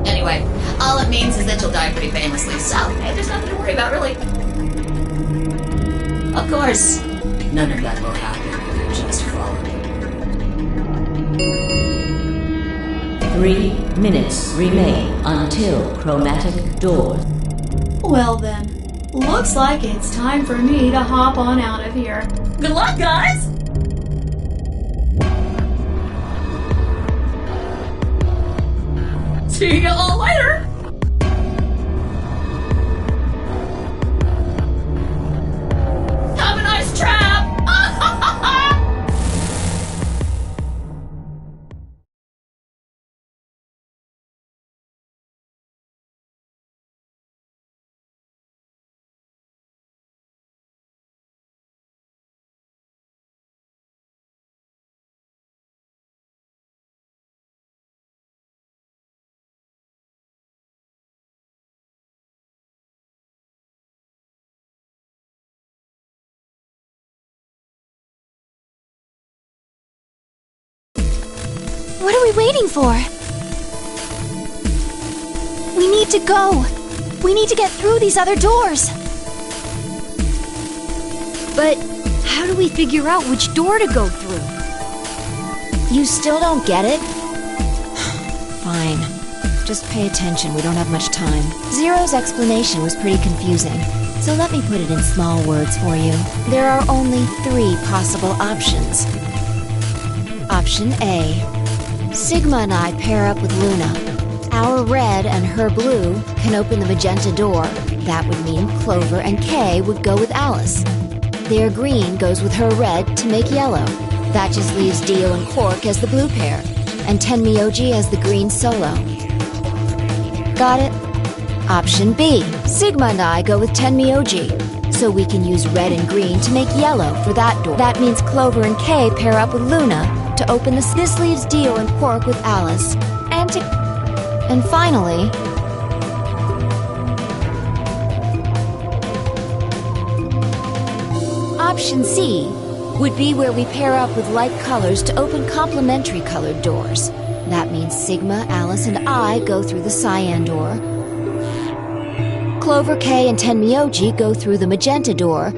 Anyway, all it means is that you'll die pretty painlessly, so hey, there's nothing to worry about, really. Of course, none of that will happen if you just follow me. 3 minutes remain until chromatic doors. Well then, looks like it's time for me to hop on out of here. Good luck, guys! See you all later! Have a nice trap! What are we waiting for? We need to go. We need to get through these other doors. But how do we figure out which door to go through? You still don't get it? Fine. Just pay attention, we don't have much time. Zero's explanation was pretty confusing. So let me put it in small words for you. There are only 3 possible options. Option A. Sigma and I pair up with Luna. Our red and her blue can open the magenta door. That would mean Clover and Kay would go with Alice. Their green goes with her red to make yellow. That just leaves Dio and Quark as the blue pair, and Tenmyoji as the green solo. Got it? Option B. Sigma and I go with Tenmyoji, so we can use red and green to make yellow for that door. That means Clover and Kay pair up with Luna to open this. This leaves Dio and Quark with Alice, and finally, Option C would be where we pair up with light colors to open complementary colored doors. That means Sigma, Alice, and I go through the cyan door. Clover, Kay, and Tenmyoji go through the magenta door.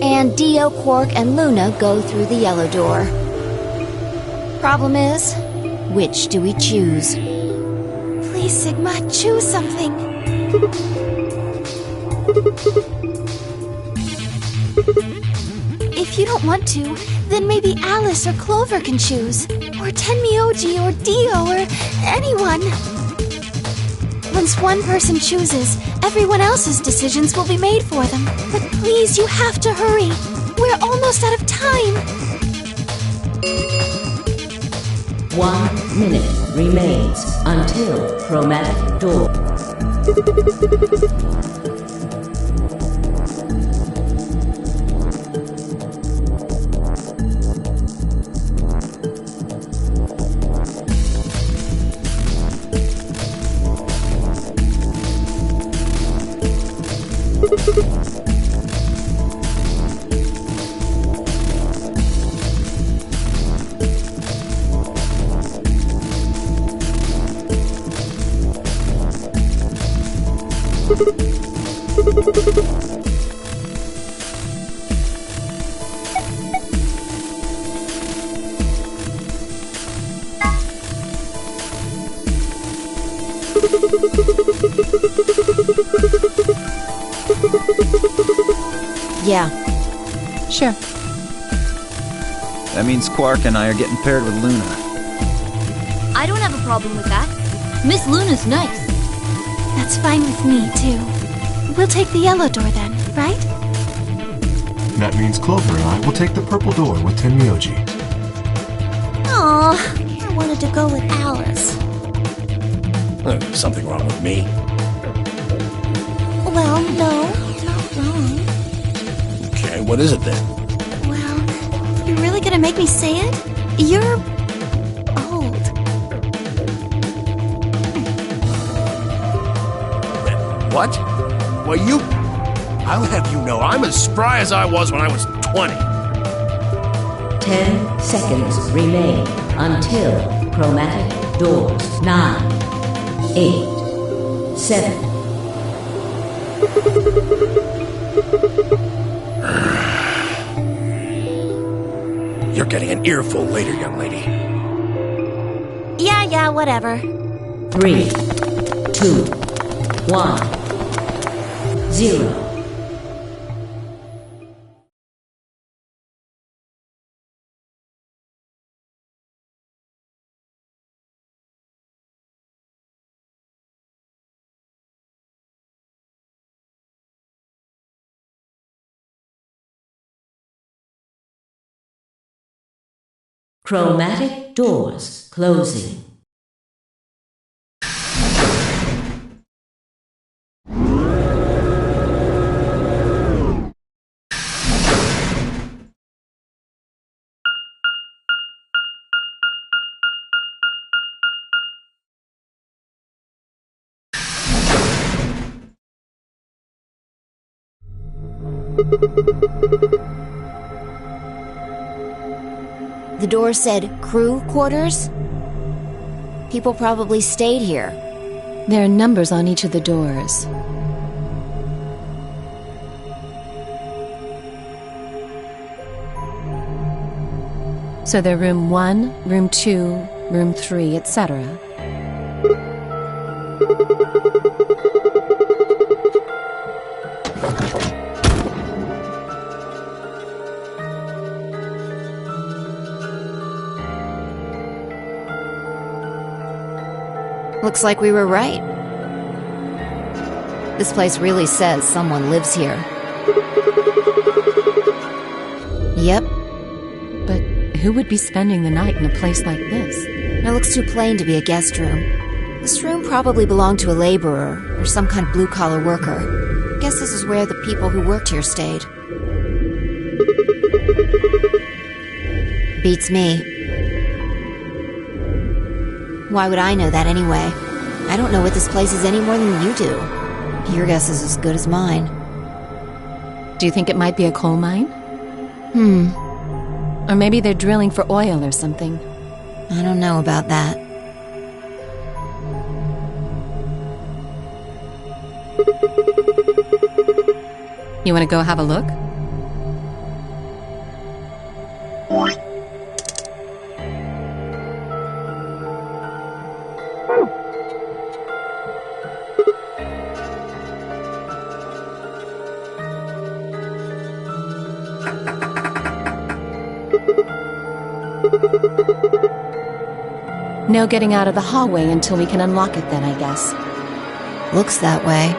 And Dio, Quark, and Luna go through the yellow door. Problem is, which do we choose? Please, Sigma, choose something. If you don't want to, then maybe Alice or Clover can choose. Or Tenmyoji or Dio or anyone. Once one person chooses, everyone else's decisions will be made for them. But please, you have to hurry. We're almost out of time. 1 minute remains until chromatic door. Yeah. Sure. That means Quark and I are getting paired with Luna. I don't have a problem with that. Miss Luna's nice. That's fine with me, too. We'll take the yellow door then, right? That means Clover and I will take the purple door with Tenmyoji. Aw, I wanted to go with Alice. There's something wrong with me. Well, no, not wrong. Okay, what is it then? Well, you're really gonna make me say it? You're old. What? Well, I'll have you know, I'm as spry as I was when I was 20. 10 seconds remain until chromatic doors. 9, 8, 7. You're getting an earful later, young lady. Yeah, whatever. 3, 2, 1, 0. Chromatic doors closing. The door said crew quarters? People probably stayed here. There are numbers on each of the doors. So they're room 1, room 2, room 3, etc. Looks like we were right. This place really says someone lives here. Yep. But who would be spending the night in a place like this? It looks too plain to be a guest room. This room probably belonged to a laborer or some kind of blue-collar worker. Guess this is where the people who worked here stayed. Beats me. Why would I know that anyway? I don't know what this place is any more than you do. Your guess is as good as mine. Do you think it might be a coal mine? Or maybe they're drilling for oil or something. I don't know about that. You want to go have a look? No getting out of the hallway until we can unlock it then, I guess. Looks that way.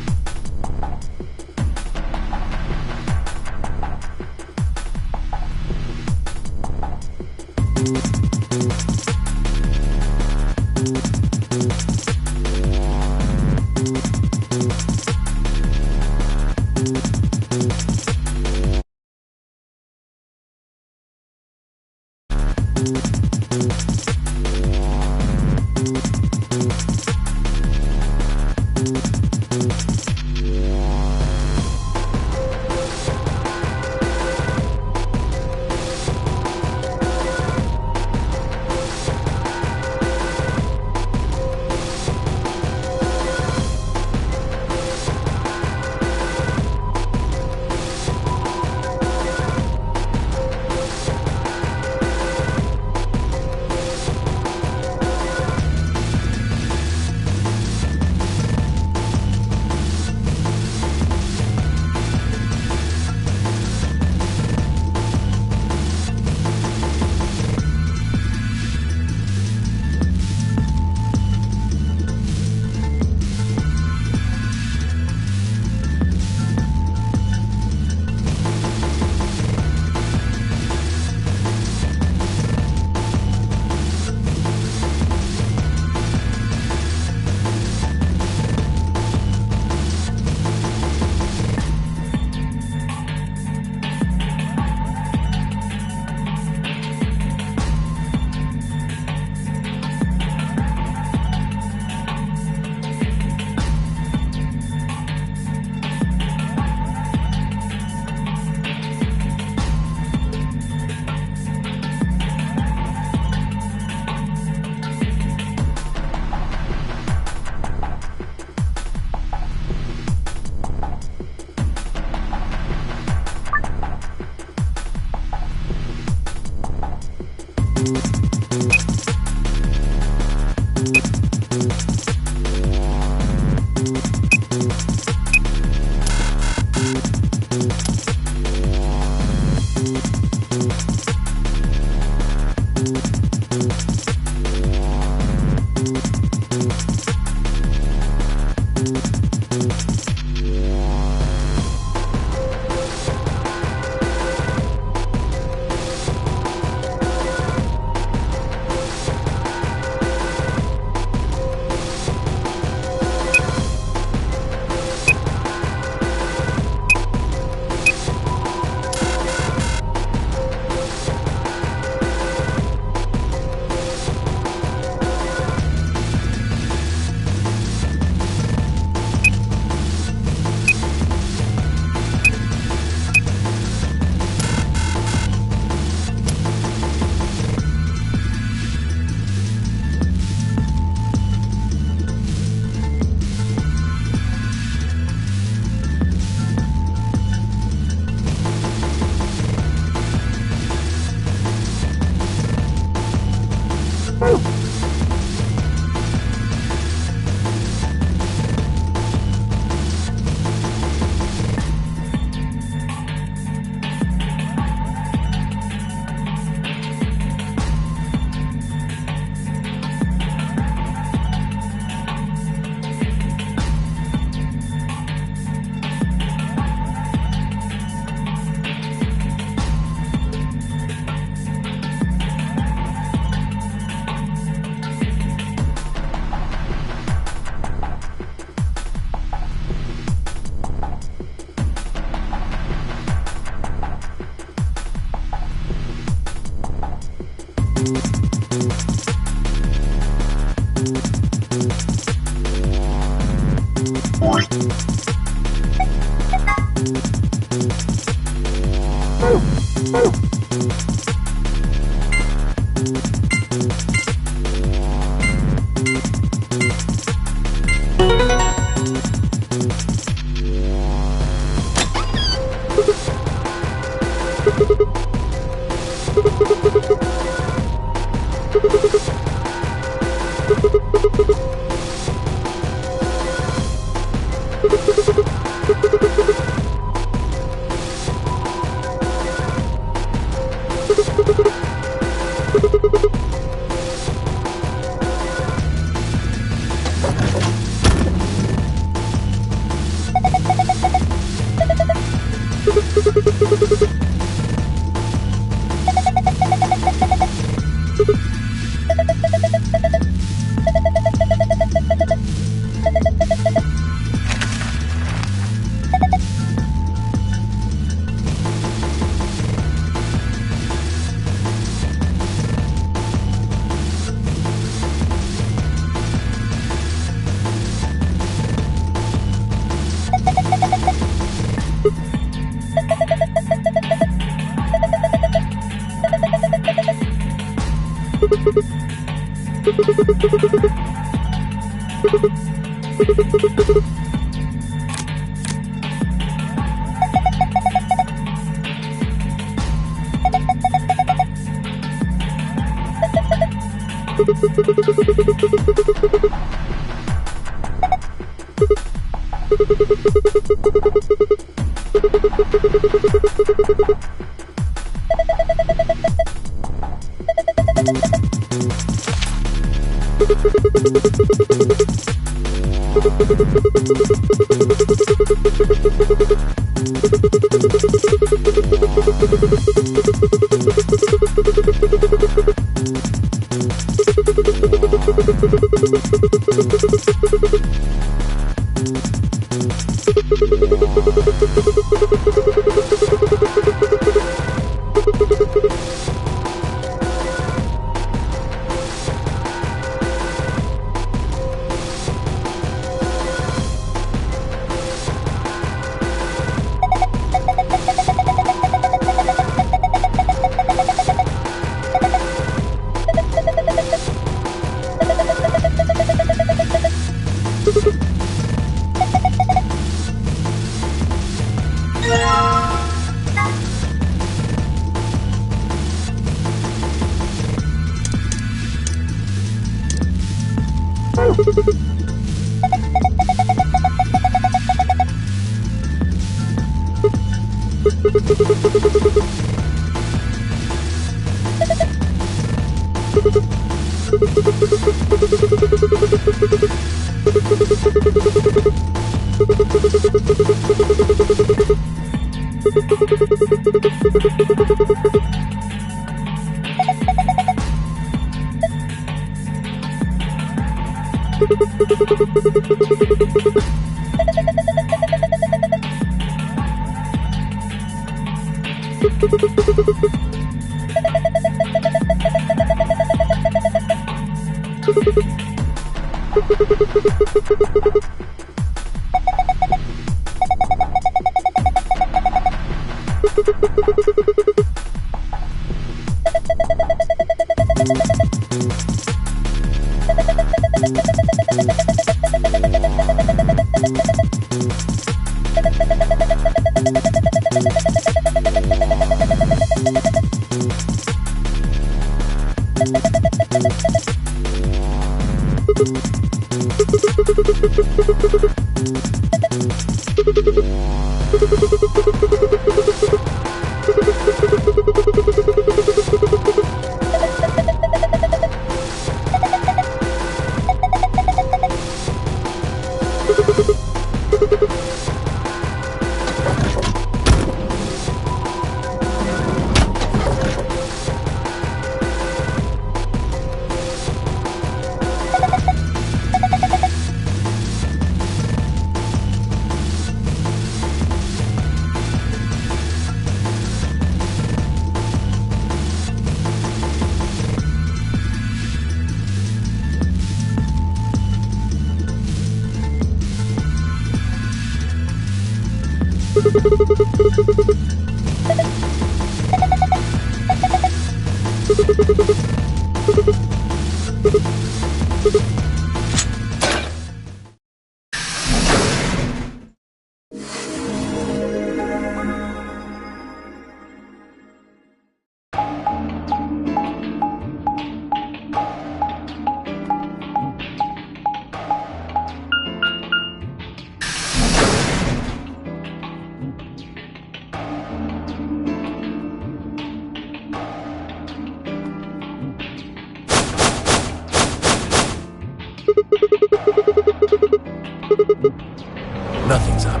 Nothing's up.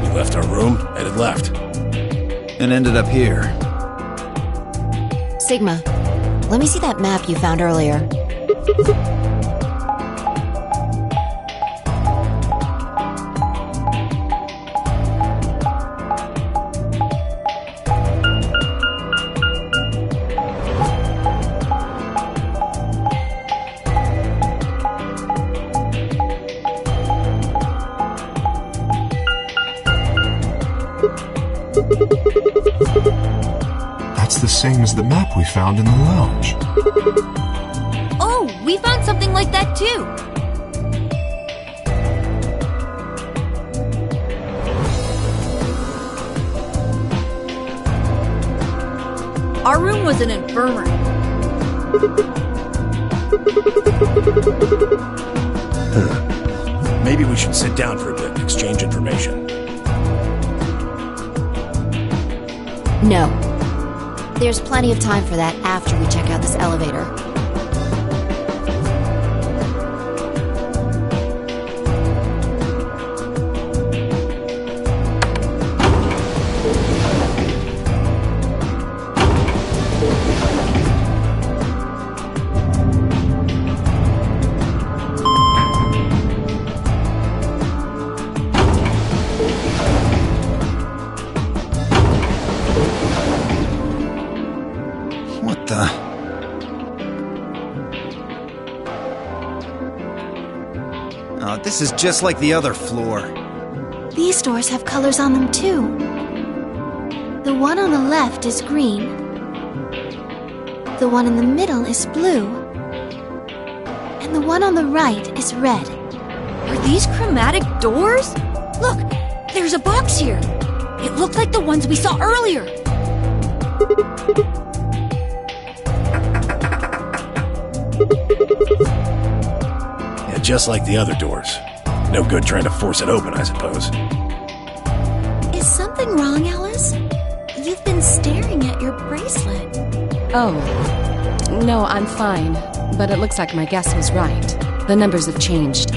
We left our room, headed left. And ended up here. Sigma, let me see that map you found earlier. That's the same as the map we found in the lounge. Oh, we found something like that too. Our room was an infirmary. Maybe we should sit down for a bit and exchange information. No. There's plenty of time for that after we check out this elevator. Oh, this is just like the other floor. These doors have colors on them too. The one on the left is green. The one in the middle is blue. And the one on the right is red. Are these chromatic doors? Look, there's a box here. It looked like the ones we saw earlier. Yeah, just like the other doors. No good trying to force it open, I suppose. Is something wrong, Alice? You've been staring at your bracelet. Oh. No, I'm fine. But it looks like my guess was right. The numbers have changed.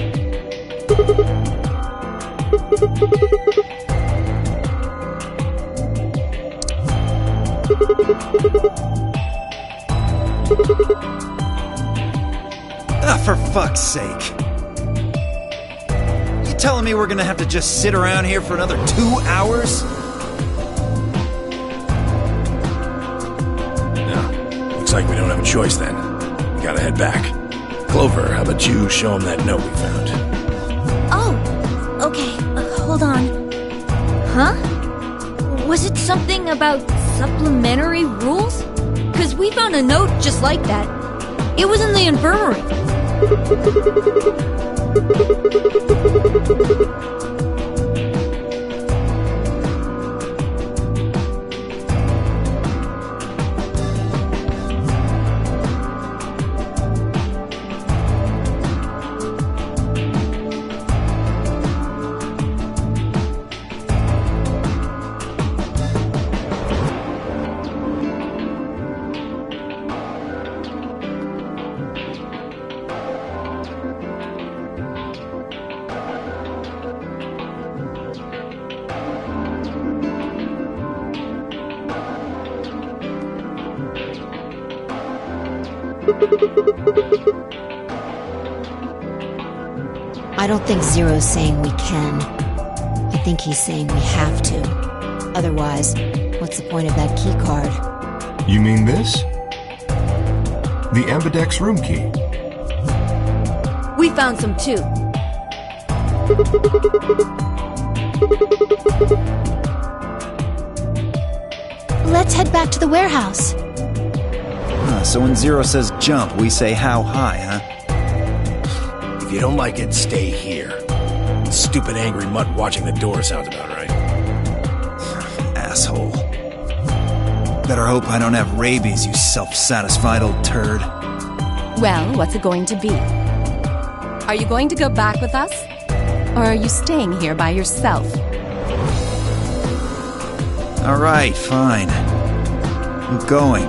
Ah, for fuck's sake. You telling me we're gonna have to just sit around here for another 2 hours? No. Looks like we don't have a choice then. We gotta head back. Clover, how about you show him that note we found? Oh, okay. Hold on. Huh? Was it something about supplementary rules? 'Cause we found a note just like that. It was in the infirmary. I don't think Zero's saying we can. I think he's saying we have to. Otherwise, what's the point of that key card? You mean this? The Ambidex room key. We found some too. house. So when Zero says jump, we say how high, huh? If you don't like it, stay here. Stupid angry mutt watching the door sounds about right. Asshole. Better hope I don't have rabies, you self-satisfied old turd. Well, what's it going to be? Are you going to go back with us? Or are you staying here by yourself? Alright, fine. I'm going.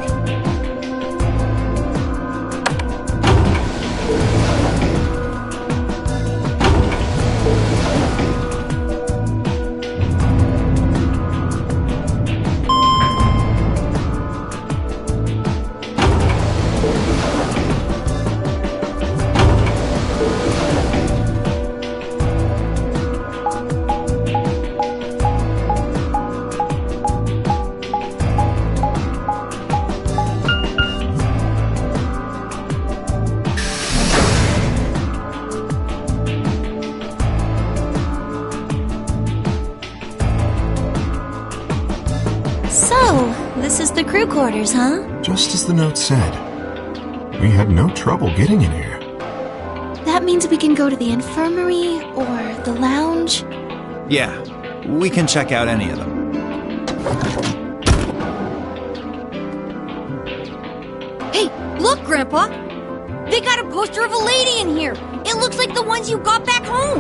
This is the crew quarters, huh? Just as the note said. We had no trouble getting in here. That means we can go to the infirmary or the lounge? Yeah, we can check out any of them. Hey, look, Grandpa! They got a poster of a lady in here! It looks like the ones you got back home!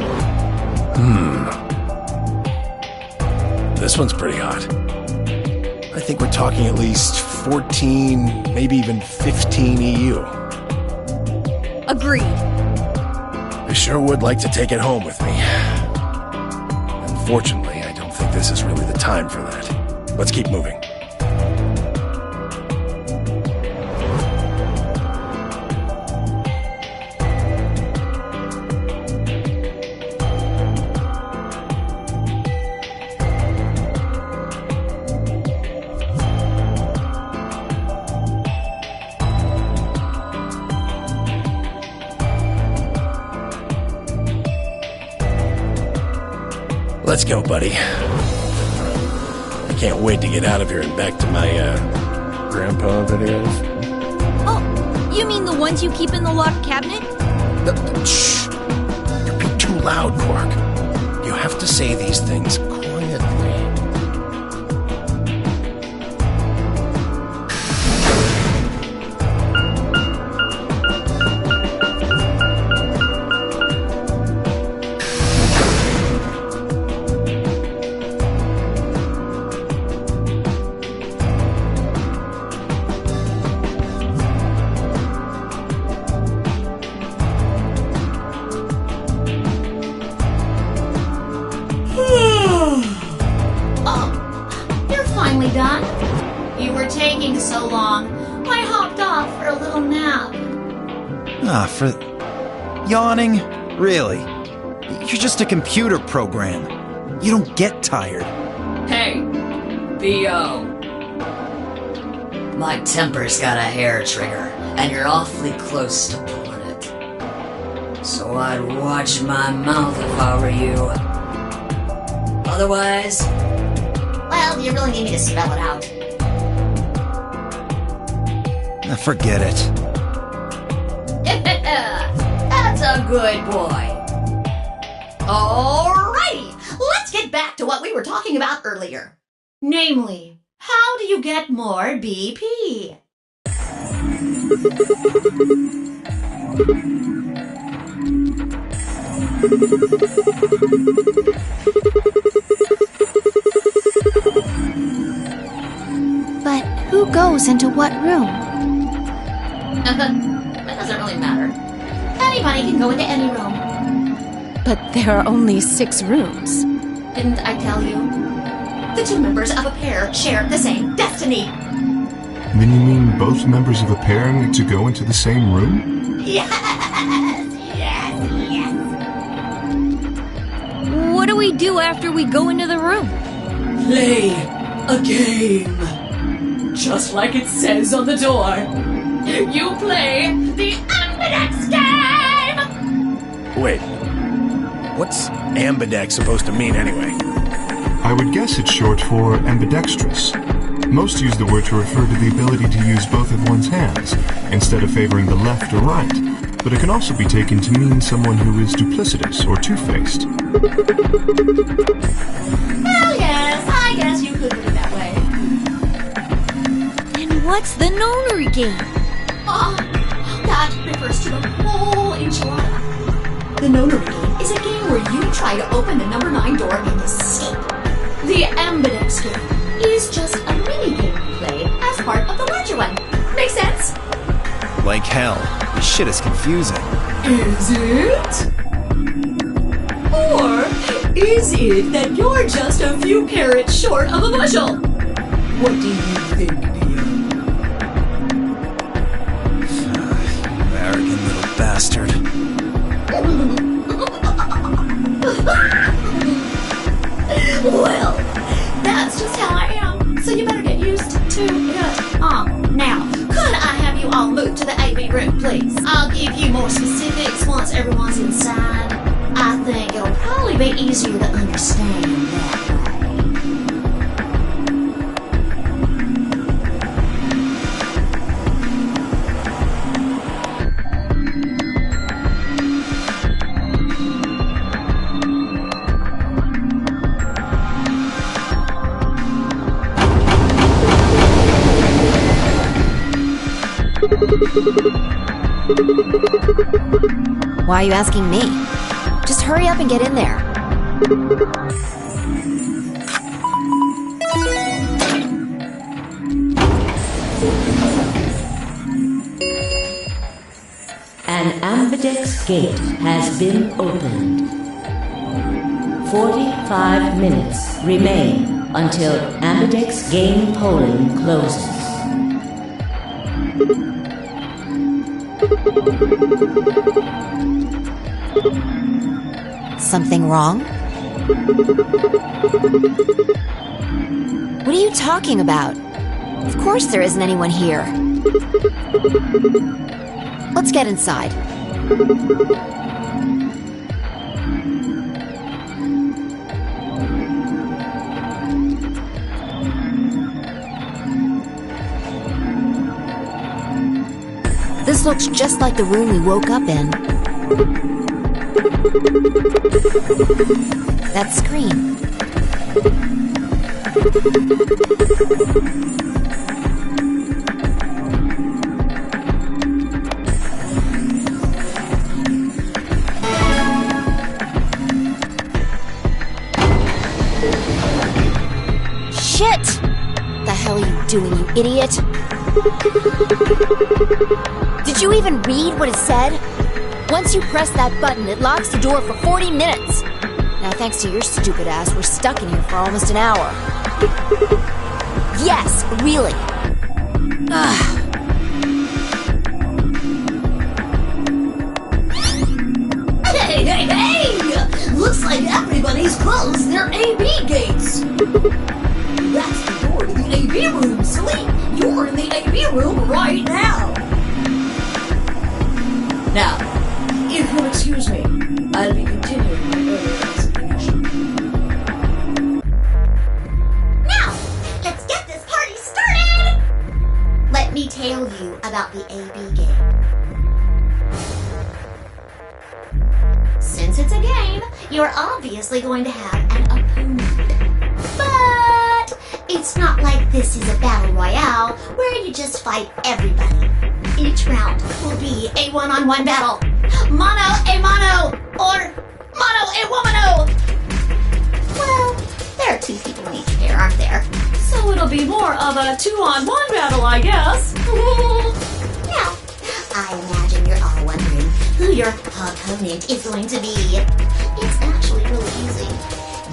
This one's pretty hot. I think we're talking at least 14, maybe even 15 EU. Agreed. I sure would like to take it home with me. Unfortunately, I don't think this is really the time for that. Let's keep moving. Let's go, buddy. I can't wait to get out of here and back to my, grandpa videos. Oh, you mean the ones you keep in the locked cabinet? Shh! You're being too loud, Quark. You have to say these things quietly. Done? You were taking so long. I hopped off for a little nap. For... yawning? Really? You're just a computer program. You don't get tired. Hey, B.O. My temper's got a hair trigger, and you're awfully close to pulling it. So I'd watch my mouth if I were you. Otherwise... Well, you really need me to spell it out. Forget it. That's a good boy. Alrighty, let's get back to what we were talking about earlier. Namely, how do you get more BP? But who goes into what room? It doesn't really matter. Anybody can go into any room. But there are only 6 rooms. Didn't I tell you? The two members of a pair share the same destiny. Then you mean both members of a pair need to go into the same room? Yes, yes, yes. What do we do after we go into the room? Play a game. Just like it says on the door. You play the Ambidex game! Wait. What's ambidex supposed to mean anyway? I would guess it's short for ambidextrous. Most use the word to refer to the ability to use both of one's hands, instead of favoring the left or right, but it can also be taken to mean someone who is duplicitous or two-faced. Well, yes, I guess you could put it that way. And what's the nonary game? That refers to the whole enchilada. The nonary game is a game where you try to open the number 9 door and escape. The ambidex game is just a mini game you play as part of the larger one. Make sense? Like hell. This shit is confusing. Is it? Or is it that you're just a few carrots short of a bushel? What do you think, Neo? You arrogant little bastard. Well, that's just how I am, so you better get used to it. Now, could I have you all move to the AB room, please? I'll give you more specifics once everyone's inside. I think it'll probably be easier to understand that way. Why are you asking me? Just hurry up and get in there. An ambidex gate has been opened. 45 minutes remain until ambidex game polling closes. Something wrong? What are you talking about? Of course there isn't anyone here. Let's get inside. This looks just like the room we woke up in. That screen. Shit! The hell are you doing, you idiot? Did you even read what it said? Once you press that button, it locks the door for 40 minutes. Now, thanks to your stupid ass, we're stuck in here for almost an hour. Yes, really. Ugh. Hey! Looks like everybody's closed their AB gates. That's the door to the AB room, silly. You're in the AB room right now. Now, if you'll excuse me, I'll be continuing my earlier explanation. Now, let's get this party started! Let me tell you about the AB game. Since it's a game, you're obviously going to have an opponent. But it's not like this is a battle royale where you just fight everybody. Each round will be a one-on-one battle. Mano a mano, or mano a womano. Well, there are 2 people in each pair, aren't there? So it'll be more of a 2-on-1 battle, I guess. Now, I imagine you're all wondering who your opponent is going to be. It's actually really easy.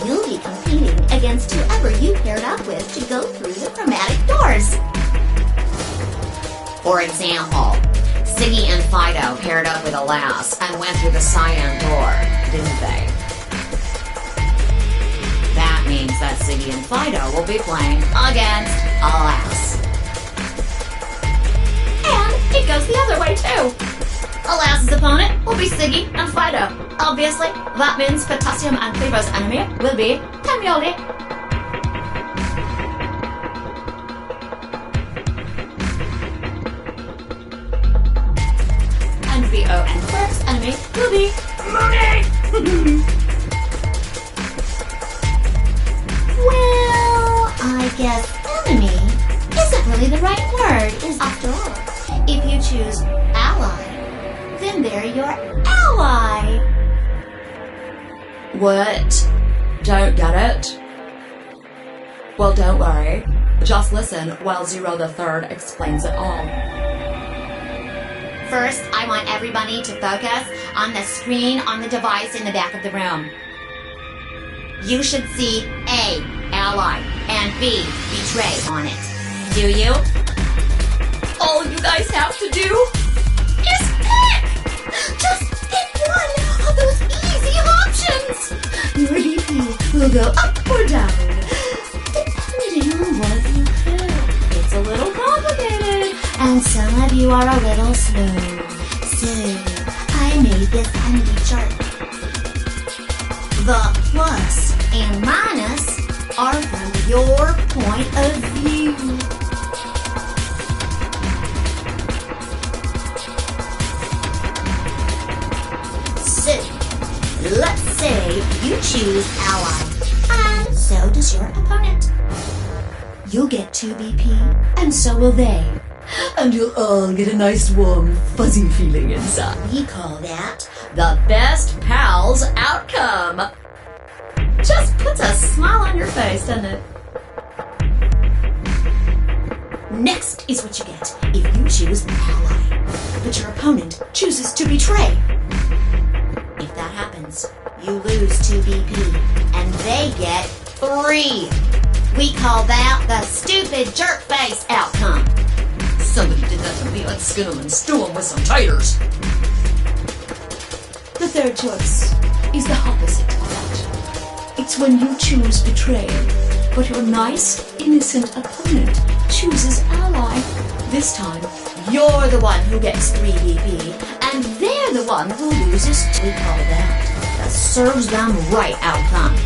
You'll be competing against whoever you paired up with to go through the chromatic doors. For example, Siggy and Fido paired up with Alas and went through the cyan door, didn't they? That means that Siggy and Fido will be playing against Alas. And it goes the other way, too. Alas's opponent will be Siggy and Fido. Obviously, that means Potassium and Fido's enemy will be Tamioli. and first enemy will be money! Well, I guess enemy isn't really the right word, is after all. If you choose ally, then they're your ally. What? Don't get it? Well, don't worry. Just listen while Zero the Third explains it all. First, I want everybody to focus on the screen on the device in the back of the room. You should see A, ally, and B, betray on it. Do you? All you guys have to do is pick! Just pick one of those easy options! Your BP will go up or down, depending on what you pick. It's a little complicated, and some of you are a little slow. So, I made this handy chart. The plus and minus are from your point of view. So, let's say you choose ally, and so does your opponent. You'll get 2 BP, and so will they. And you'll all get a nice warm fuzzy feeling inside. We call that the best pals outcome. Just puts a smile on your face, doesn't it? Next is what you get if you choose ally, but your opponent chooses to betray. If that happens, you lose 2 BP, and they get 3. We call that the stupid jerk face outcome. Somebody did that to me. I'd skin them and stew them with some taters. The third choice is the opposite of that. It's when you choose betray, but your nice, innocent opponent chooses ally. This time, you're the one who gets 3 BP, and they're the one who loses 2. We call that the serves them right outcome.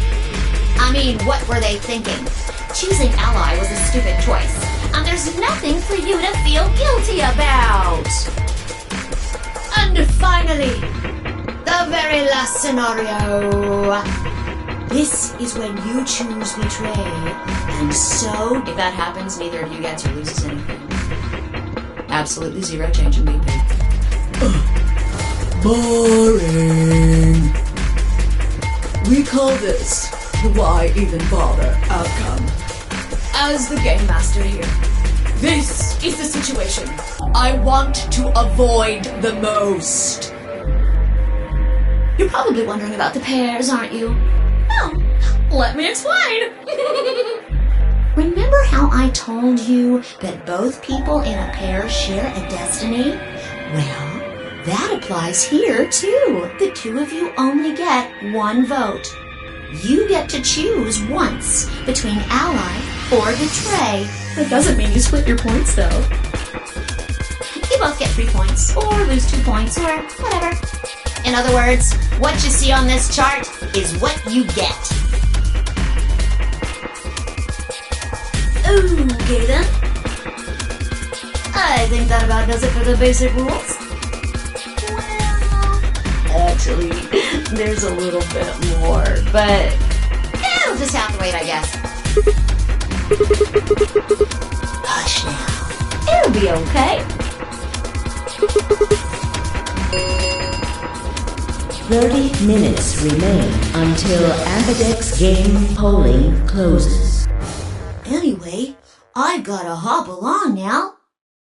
I mean, what were they thinking? Choosing ally was a stupid choice, and there's nothing for you to feel guilty about. And finally, The very last scenario. This is when you choose betray, and so If that happens, neither of you gets or loses anything. Absolutely zero change in BP. Boring. We call this the why even bother outcome. as the game master here, this is the situation I want to avoid the most. You're probably wondering about the pairs, aren't you? Well, let me explain. remember how I told you that both people in a pair share a destiny? Well, that applies here too. The 2 of you only get 1 vote. You get to choose once between ally or betray. That doesn't mean you split your points, though. You both get 3 points, or lose 2 points, or whatever. In other words, what you see on this chart is what you get. Okay then. I think that about does it for the basic rules. Well, actually, there's a little bit more, but it'll just have to wait, I guess. Hush now. It'll be okay. 30 minutes remain until Ambidex game polling closes. Anyway, I've gotta hop along now.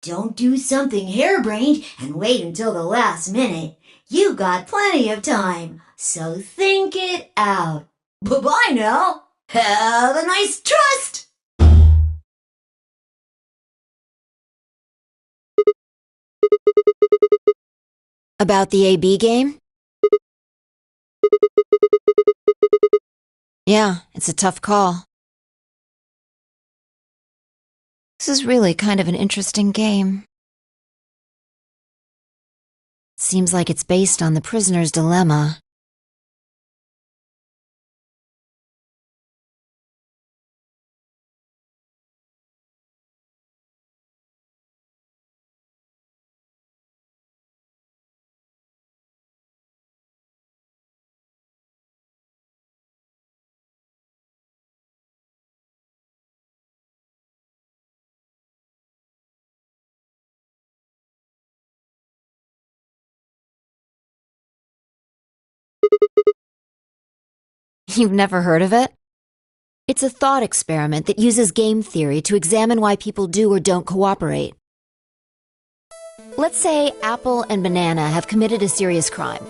Don't do something harebrained and wait until the last minute. You got plenty of time, so think it out. Bye-bye now. Have a nice trust. About the AB game? Yeah, it's a tough call. This is really kind of an interesting game. Seems like it's based on the prisoner's dilemma. You've never heard of it? It's a thought experiment that uses game theory to examine why people do or don't cooperate. Let's say Apple and Banana have committed a serious crime.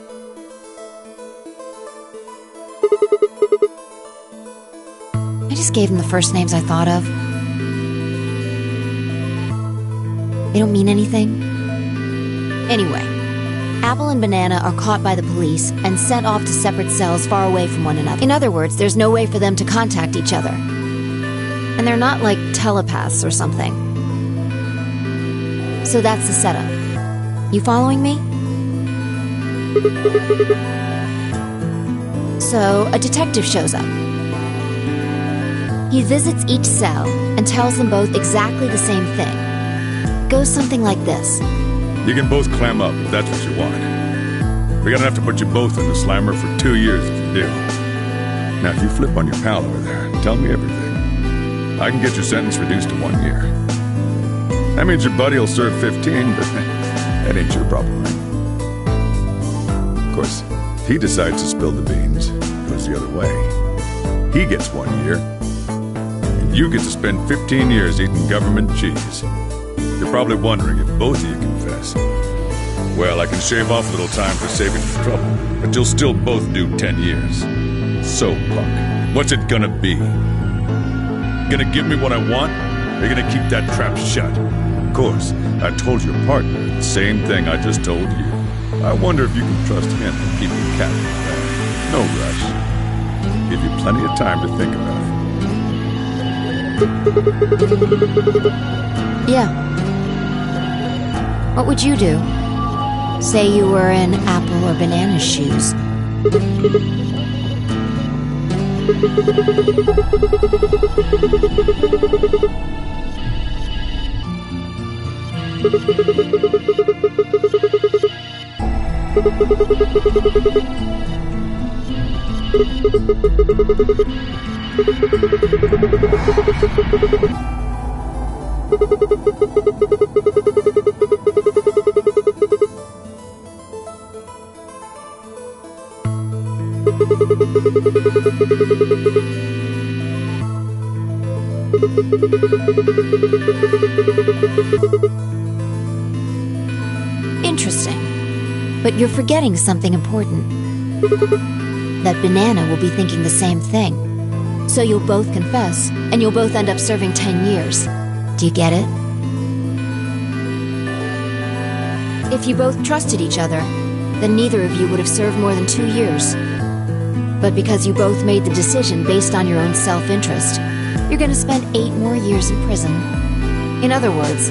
I just gave them the first names I thought of. They don't mean anything. Anyway, Apple and Banana are caught by the police and sent off to separate cells far away from one another. In other words, there's no way for them to contact each other. And they're not like telepaths or something. So that's the setup. You following me? So, a detective shows up. He visits each cell and tells them both exactly the same thing. It goes something like this. You can both clam up if that's what you want. We're gonna have to put you both in the slammer for 2 years if you do. Now, if you flip on your pal over there, tell me everything. I can get your sentence reduced to 1 year. That means your buddy will serve 15, but that ain't your problem, right? Of course, if he decides to spill the beans, it goes the other way. He gets 1 year, and you get to spend 15 years eating government cheese. You're probably wondering if both of you confess. Well, I can shave off a little time for saving you trouble, but you'll still both do 10 years. So, Puck, what's it gonna be? Gonna give me what I want? Or you gonna keep that trap shut? Of course, I told your partner the same thing I just told you. I wonder if you can trust him to keep your cat in the bag. No rush. Give you plenty of time to think about it. Yeah. What would you do? Say you were in Apple or Banana's shoes. Interesting. But you're forgetting something important. That Banana will be thinking the same thing. So you'll both confess, and you'll both end up serving 10 years. Do you get it? If you both trusted each other, then neither of you would have served more than 2 years. But because you both made the decision based on your own self-interest, you're gonna spend 8 more years in prison. In other words,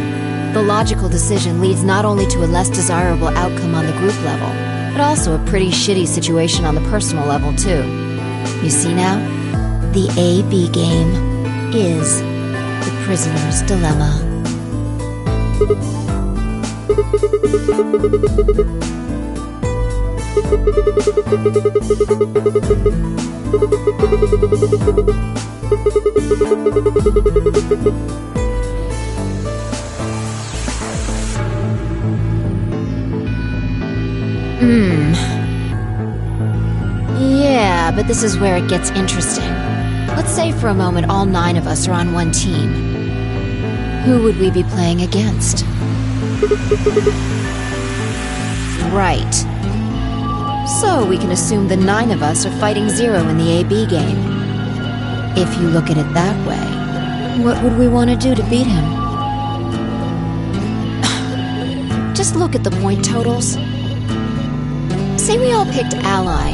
the logical decision leads not only to a less desirable outcome on the group level, but also a pretty shitty situation on the personal level, too. You see now? The A-B game is the prisoner's dilemma. Yeah, but this is where it gets interesting. Let's say for a moment all 9 of us are on one team. Who would we be playing against? Right. So we can assume the 9 of us are fighting 0 in the AB game. If you look at it that way, what would we want to do to beat him? Just look at the point totals. Say we all picked Ally.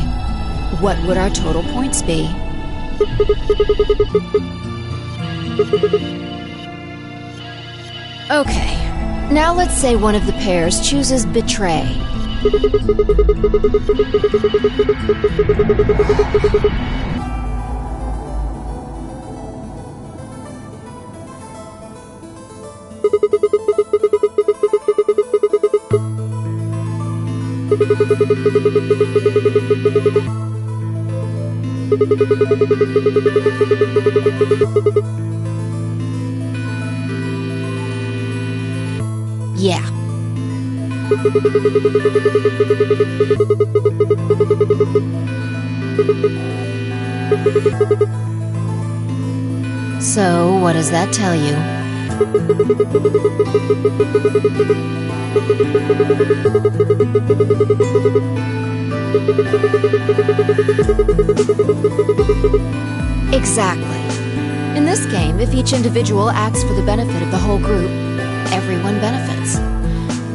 What would our total points be? Okay, now let's say one of the pairs chooses Betray. Yeah. So, what does that tell you? Exactly. In this game, if each individual acts for the benefit of the whole group, everyone benefits.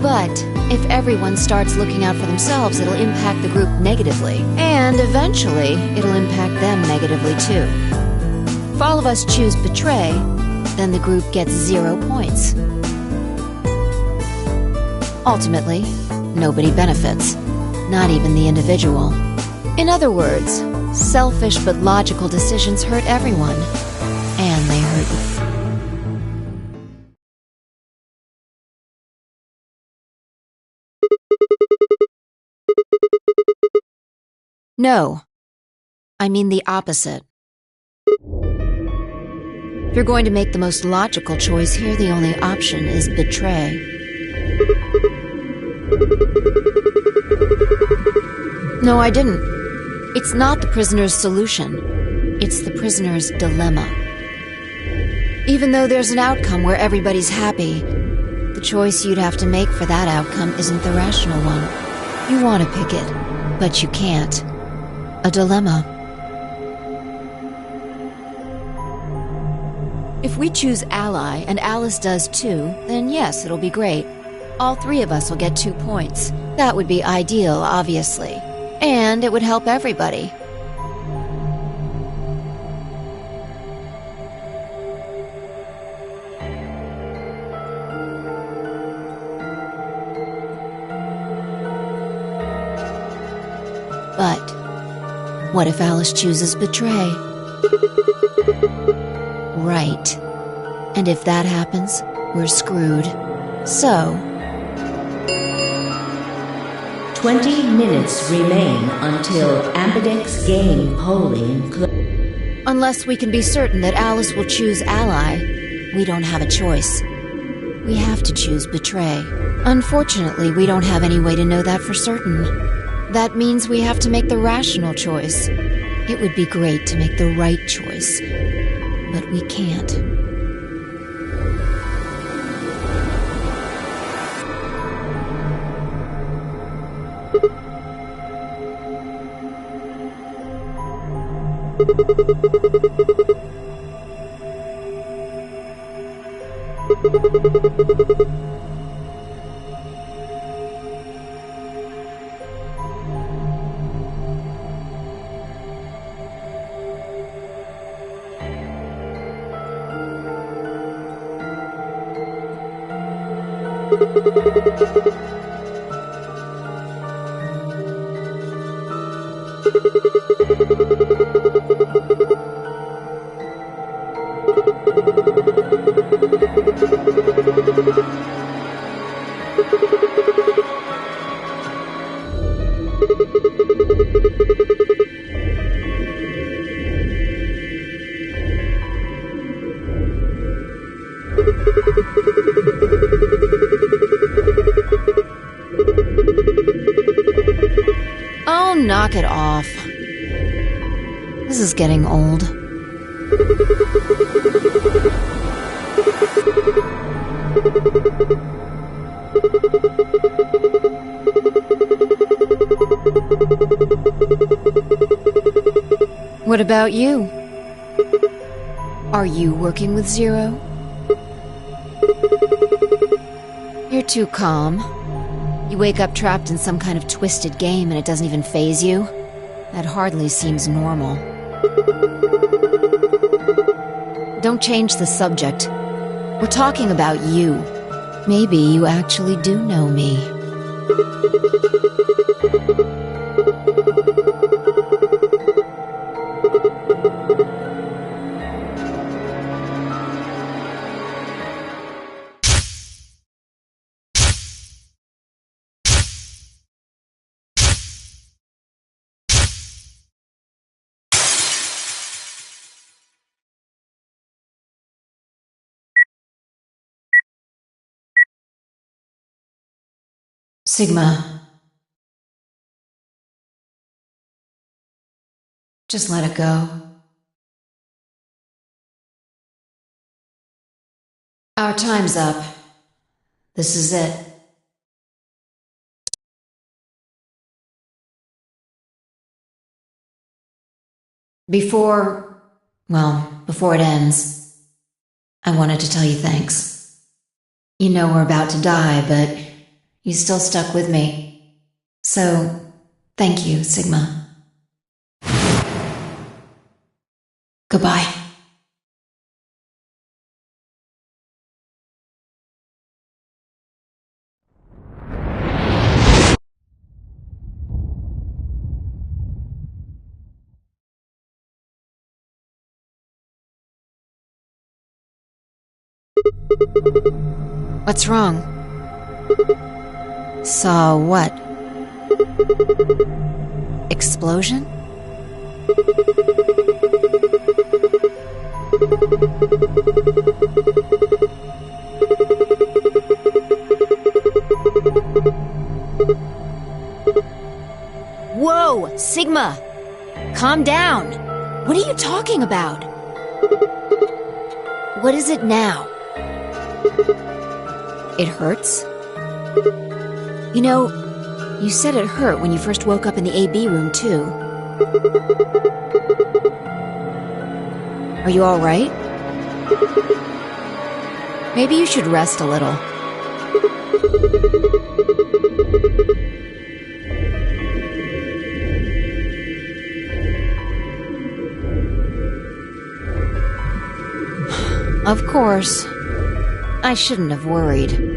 But if everyone starts looking out for themselves, it'll impact the group negatively. And eventually, it'll impact them negatively too. If all of us choose betray, then the group gets 0 points. Ultimately, nobody benefits, not even the individual. In other words, selfish but logical decisions hurt everyone, and they hurt you. No, I mean the opposite. If you're going to make the most logical choice here, the only option is betray. No, I didn't. It's not the prisoner's solution. It's the prisoner's dilemma. Even though there's an outcome where everybody's happy, the choice you'd have to make for that outcome isn't the rational one. You want to pick it, but you can't. A dilemma. If we choose ally, and Alice does too, then yes, it'll be great. All 3 of us will get 2 points. That would be ideal, obviously. And it would help everybody. But what if Alice chooses betray? Right. And if that happens, we're screwed. So... 20 minutes remain until Ambidex game polling unless we can be certain that Alice will choose ally, we don't have a choice. We have to choose betray. Unfortunately, we don't have any way to know that for certain. That means we have to make the rational choice. It would be great to make the right choice, but we can't. Oh, knock it off. This is getting old. What about you? Are you working with Zero? You're too calm. You wake up trapped in some kind of twisted game and it doesn't even faze you? That hardly seems normal. Don't change the subject. We're talking about you. Maybe you actually do know me. Sigma. Just let it go. Our time's up. This is it. Before it ends, I wanted to tell you thanks. You know we're about to die, but you still stuck with me. So, thank you, Sigma. Goodbye. What's wrong? Saw what? Explosion? Whoa, Sigma! Calm down! What are you talking about? What is it now? It hurts? You know, you said it hurt when you first woke up in the AB room, too. Are you all right? Maybe you should rest a little. Of course. I shouldn't have worried.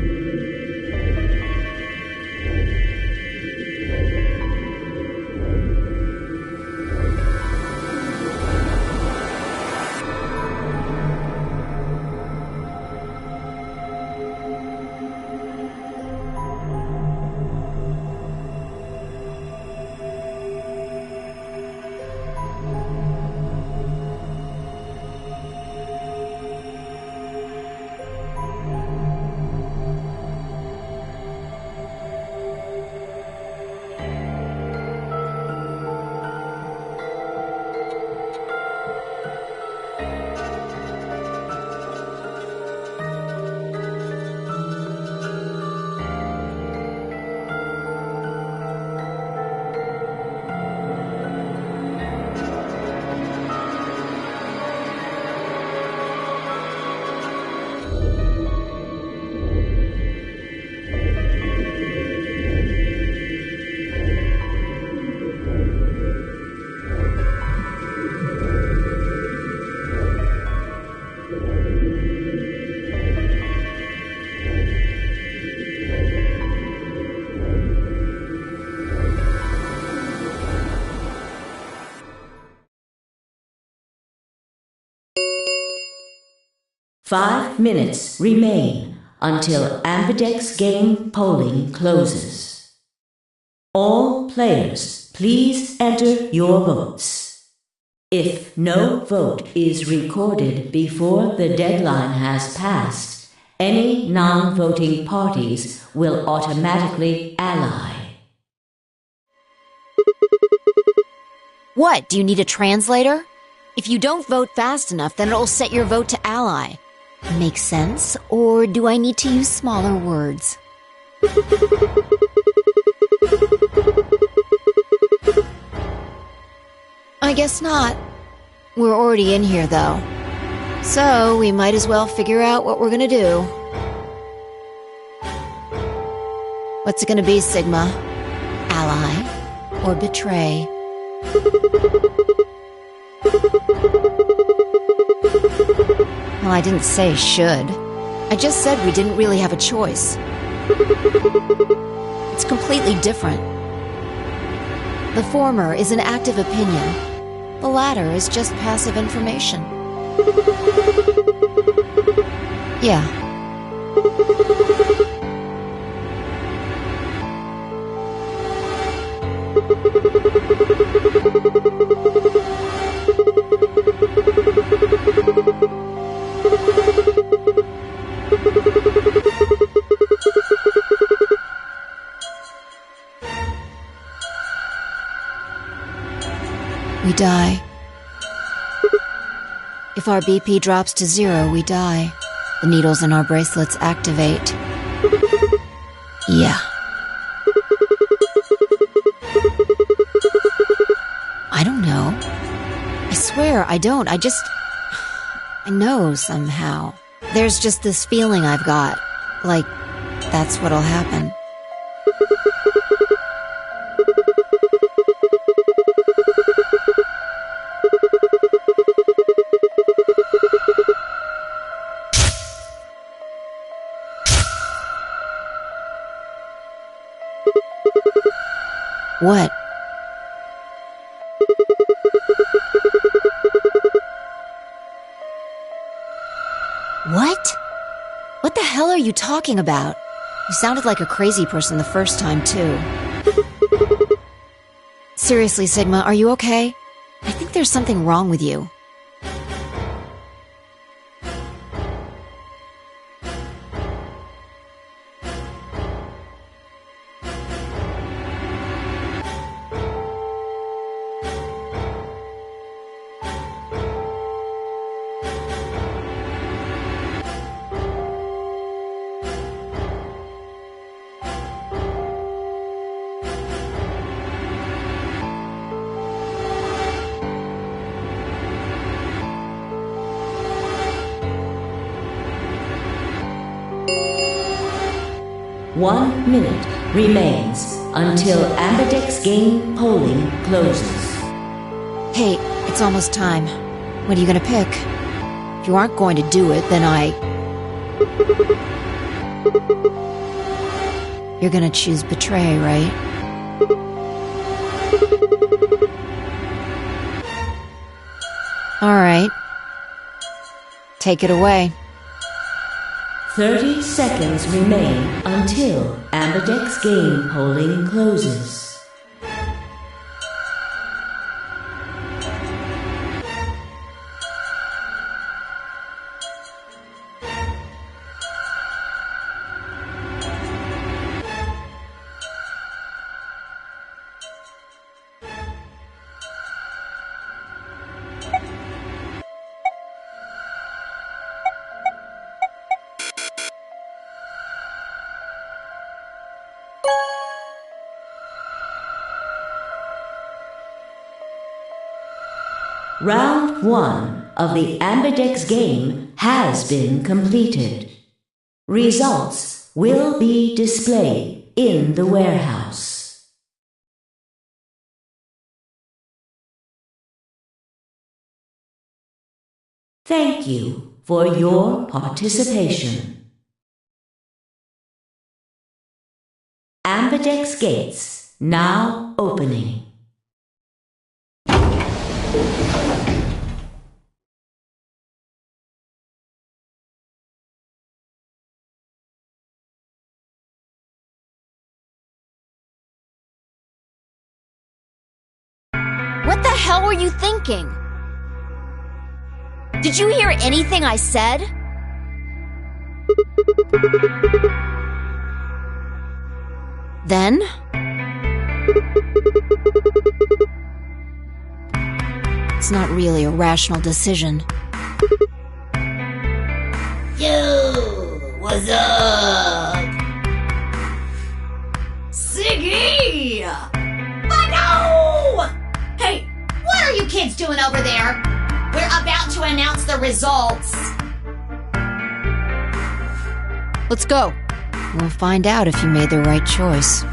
Five minutes remain until Ambidex game polling closes. All players, please enter your votes. If no vote is recorded before the deadline has passed, any non-voting parties will automatically ally. What, do you need a translator? If you don't vote fast enough, then it'll set your vote to ally. Make sense? Or do I need to use smaller words? I guess not. We're already in here, though. So, we might as well figure out what we're gonna do. What's it gonna be, Sigma? Ally or betray? Well, I didn't say should. I just said we didn't really have a choice. It's completely different. The former is an active opinion. The latter is just passive information. Yeah. We die. If our BP drops to 0, we die. The needles in our bracelets activate. Yeah. I don't know. I swear, I don't. I know somehow. There's just this feeling I've got. Like, that's what'll happen. What? What? What the hell are you talking about? You sounded like a crazy person the first time, too. Seriously, Sigma, are you okay? I think there's something wrong with you. One minute remains until Ambidex game polling closes. Hey, it's almost time. What are you gonna pick? If you aren't going to do it, then You're gonna choose betray, right? Alright. Take it away. 30 seconds remain until Ambidex game polling closes. Round 1 of the Ambidex game has been completed. Results will be displayed in the warehouse. Thank you for your participation. Ambidex gates now opening. What the hell were you thinking? Did you hear anything I said? Then? It's not really a rational decision. Yo, what's up? Siggy! Oh no! Hey, what are you kids doing over there? We're about to announce the results. Let's go. We'll find out if you made the right choice.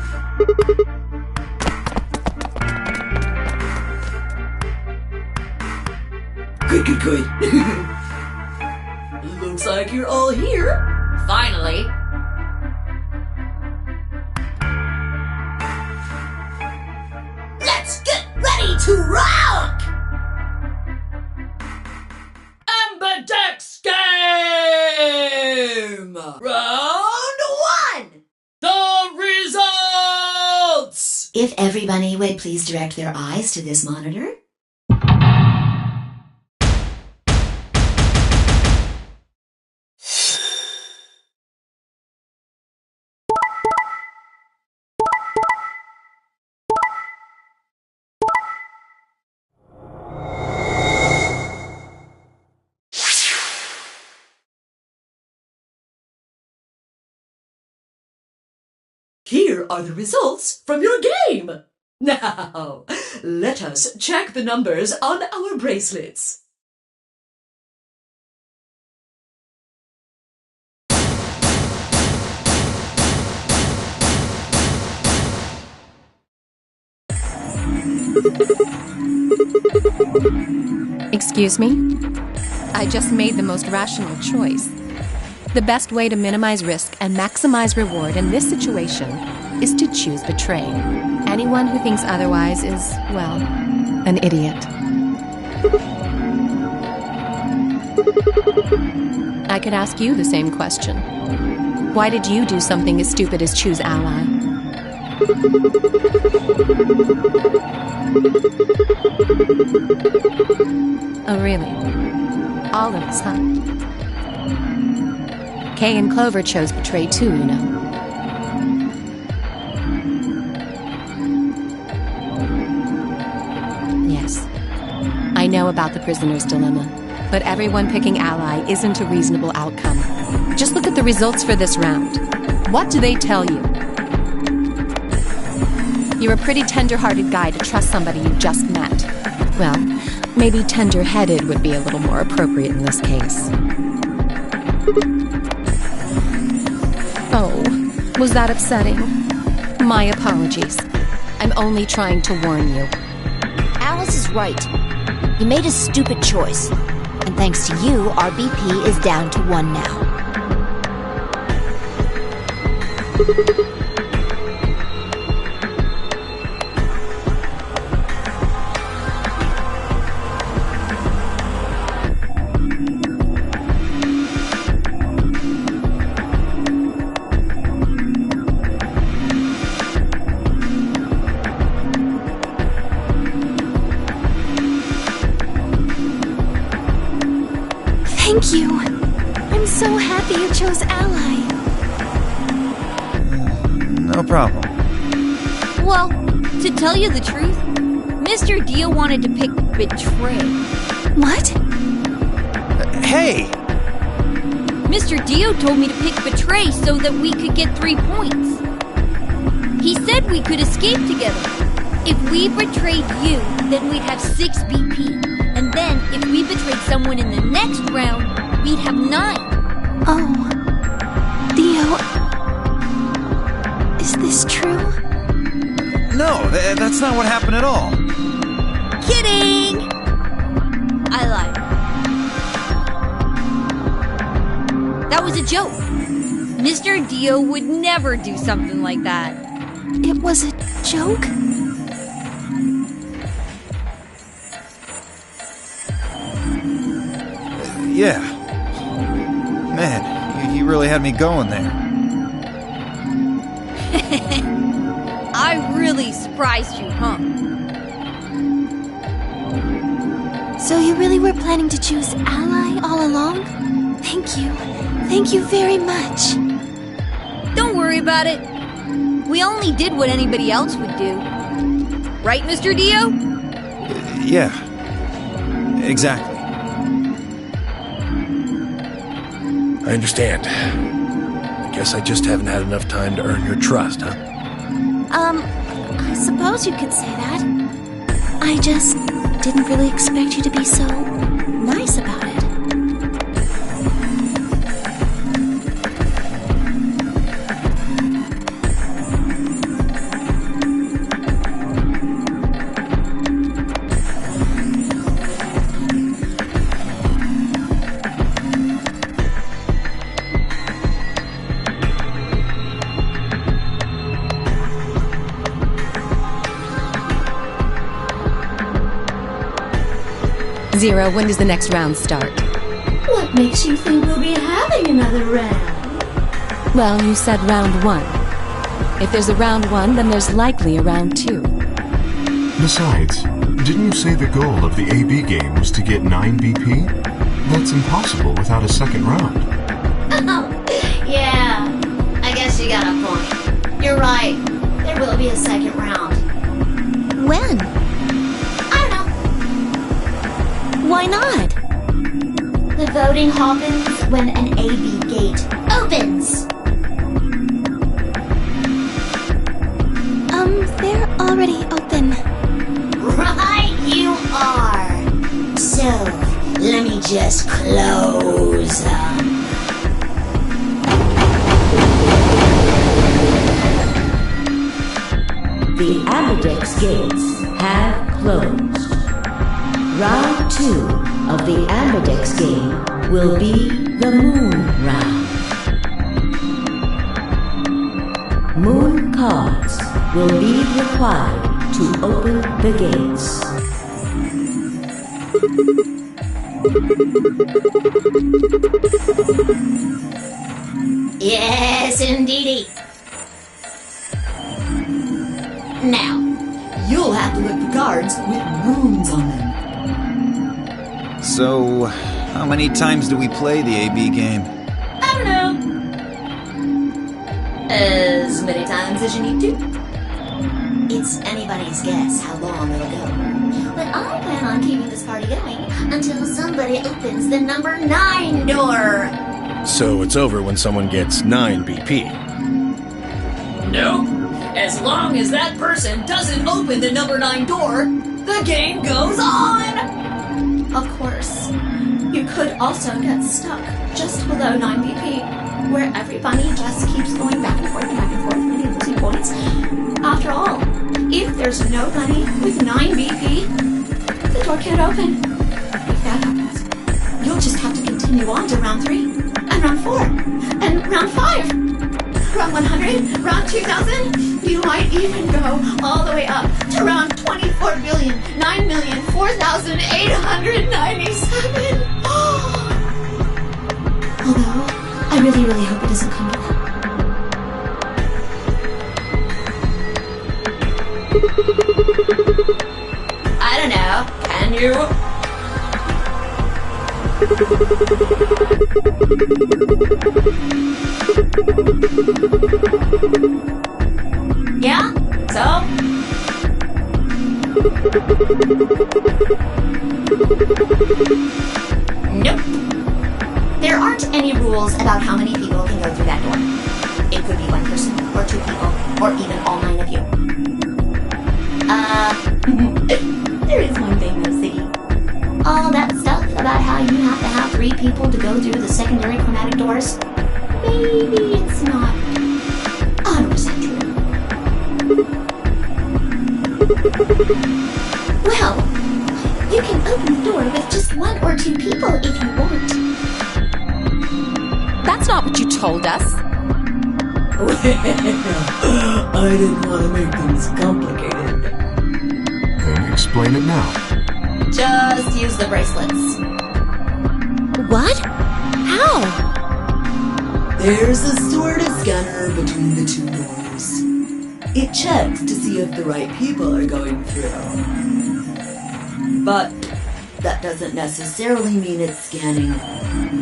Good. Looks like you're all here. Finally. Let's get ready to rock! Ambidex game! Round 1! The results! If everybody would please direct their eyes to this monitor. Here are the results from your game. Now, let us check the numbers on our bracelets. Excuse me? I just made the most rational choice. The best way to minimize risk and maximize reward in this situation is to choose betray. Anyone who thinks otherwise is, well, an idiot. I could ask you the same question. Why did you do something as stupid as choose ally? Oh, really? All of us, huh? Kay and Clover chose betray too, you know. Yes. I know about the prisoner's dilemma, but everyone picking ally isn't a reasonable outcome. Just look at the results for this round. What do they tell you? You're a pretty tender-hearted guy to trust somebody you just met. Well, maybe tender-headed would be a little more appropriate in this case. Oh, was that upsetting? My apologies. I'm only trying to warn you. Alice is right. You made a stupid choice. And thanks to you, our BP is down to 1 now. Thank you. I'm so happy you chose ally. No problem. Well, to tell you the truth, Mr. Dio wanted to pick betray. What? Hey! Mr. Dio told me to pick betray so that we could get 3 points. He said we could escape together. If we betrayed you, then we'd have 6 BP. And then, if we betrayed someone in the next round, we'd have 9. Oh. Dio. Is this true? No, that's not what happened at all. Kidding! I lied. That was a joke. Mr. Dio would never do something like that. It was a joke? Yeah. Man, you really had me going there. I really surprised you, huh? So you really were planning to choose ally all along? Thank you. Thank you very much. Don't worry about it. We only did what anybody else would do. Right, Mr. Dio? Yeah. Exactly. I understand. I guess I just haven't had enough time to earn your trust, huh? I suppose you could say that. I just didn't really expect you to be so nice about it. Zero, when does the next round start? What makes you think we'll be having another round? Well, you said round 1. If there's a round 1, then there's likely a round 2. Besides, didn't you say the goal of the AB game was to get 9 BP? That's impossible without a second round. Oh, yeah. I guess you got a point. You're right. There will be a second round. When? Why not? The voting happens when an AB gate opens. open. Right you are. So, let me just close them. The Ambidex gates have closed. Round 2 of the Ambidex game will be the Moon Round. Moon cards will be required to open the gates. Yes, indeedy. Now, You'll have to lift the cards with runes on them. So, how many times do we play the AB game? I don't know. As many times as you need to. it's anybody's guess how long it'll go. But I plan on keeping this party going until somebody opens the number 9 door. So it's over when someone gets 9 BP. Nope. As long as that person doesn't open the number 9 door, the game goes on! Of course, you could also get stuck just below 9 BP, where every bunny just keeps going back and forth, and losing points. After all, if there's no bunny with 9 BP, the door can't open. If that happens, you'll just have to continue on to round 3, and round 4, and round 5. Round 100, round 2000, you might even go all the way up to round 24,009,004,897. Although, I really, really hope it doesn't come to that. I don't know. Can you? Yeah? So? Nope. There aren't any rules about how many people can go through that door. It could be 1 person, or 2 people, or even all 9 of you. There is one thing though, Siggy. All that stuff about how you have to have 3 people to go through the secondary chromatic doors, maybe it's not 100% true. Well, you can open the door with just 1 or 2 people if you want. That's not what you told us. I didn't want to make things complicated. Then explain it now. Just use the bracelets. What? How? There's a sort of scanner between the 2 doors. It checks to see if the right people are going through. But that doesn't necessarily mean it's scanning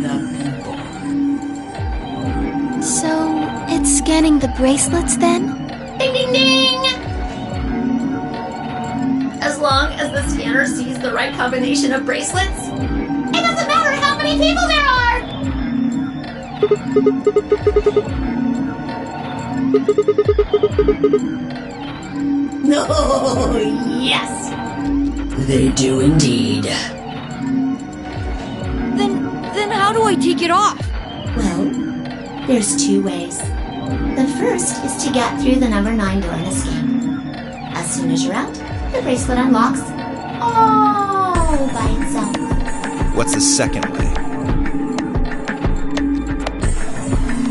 the people. So, it's scanning the bracelets then? Ding ding ding! As long as the scanner sees the right combination of bracelets, it doesn't matter how many people there are! No, Yes! they do indeed. Then how do I take it off? Well, there's 2 ways. The first is to get through the number 9 door and escape. As soon as you're out, the bracelet unlocks all by itself. What's the second way?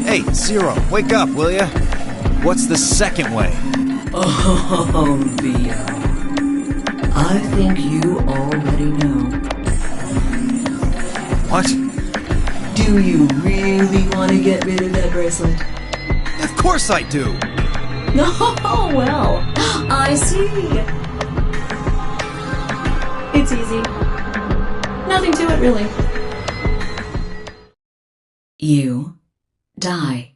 Hey, Zero, wake up, will ya? What's the second way? Oh, Theo. I think you already know. What? Do you really want to get rid of that bracelet? Of course I do! Oh, well, I see. It's easy. Nothing to it, really. You die.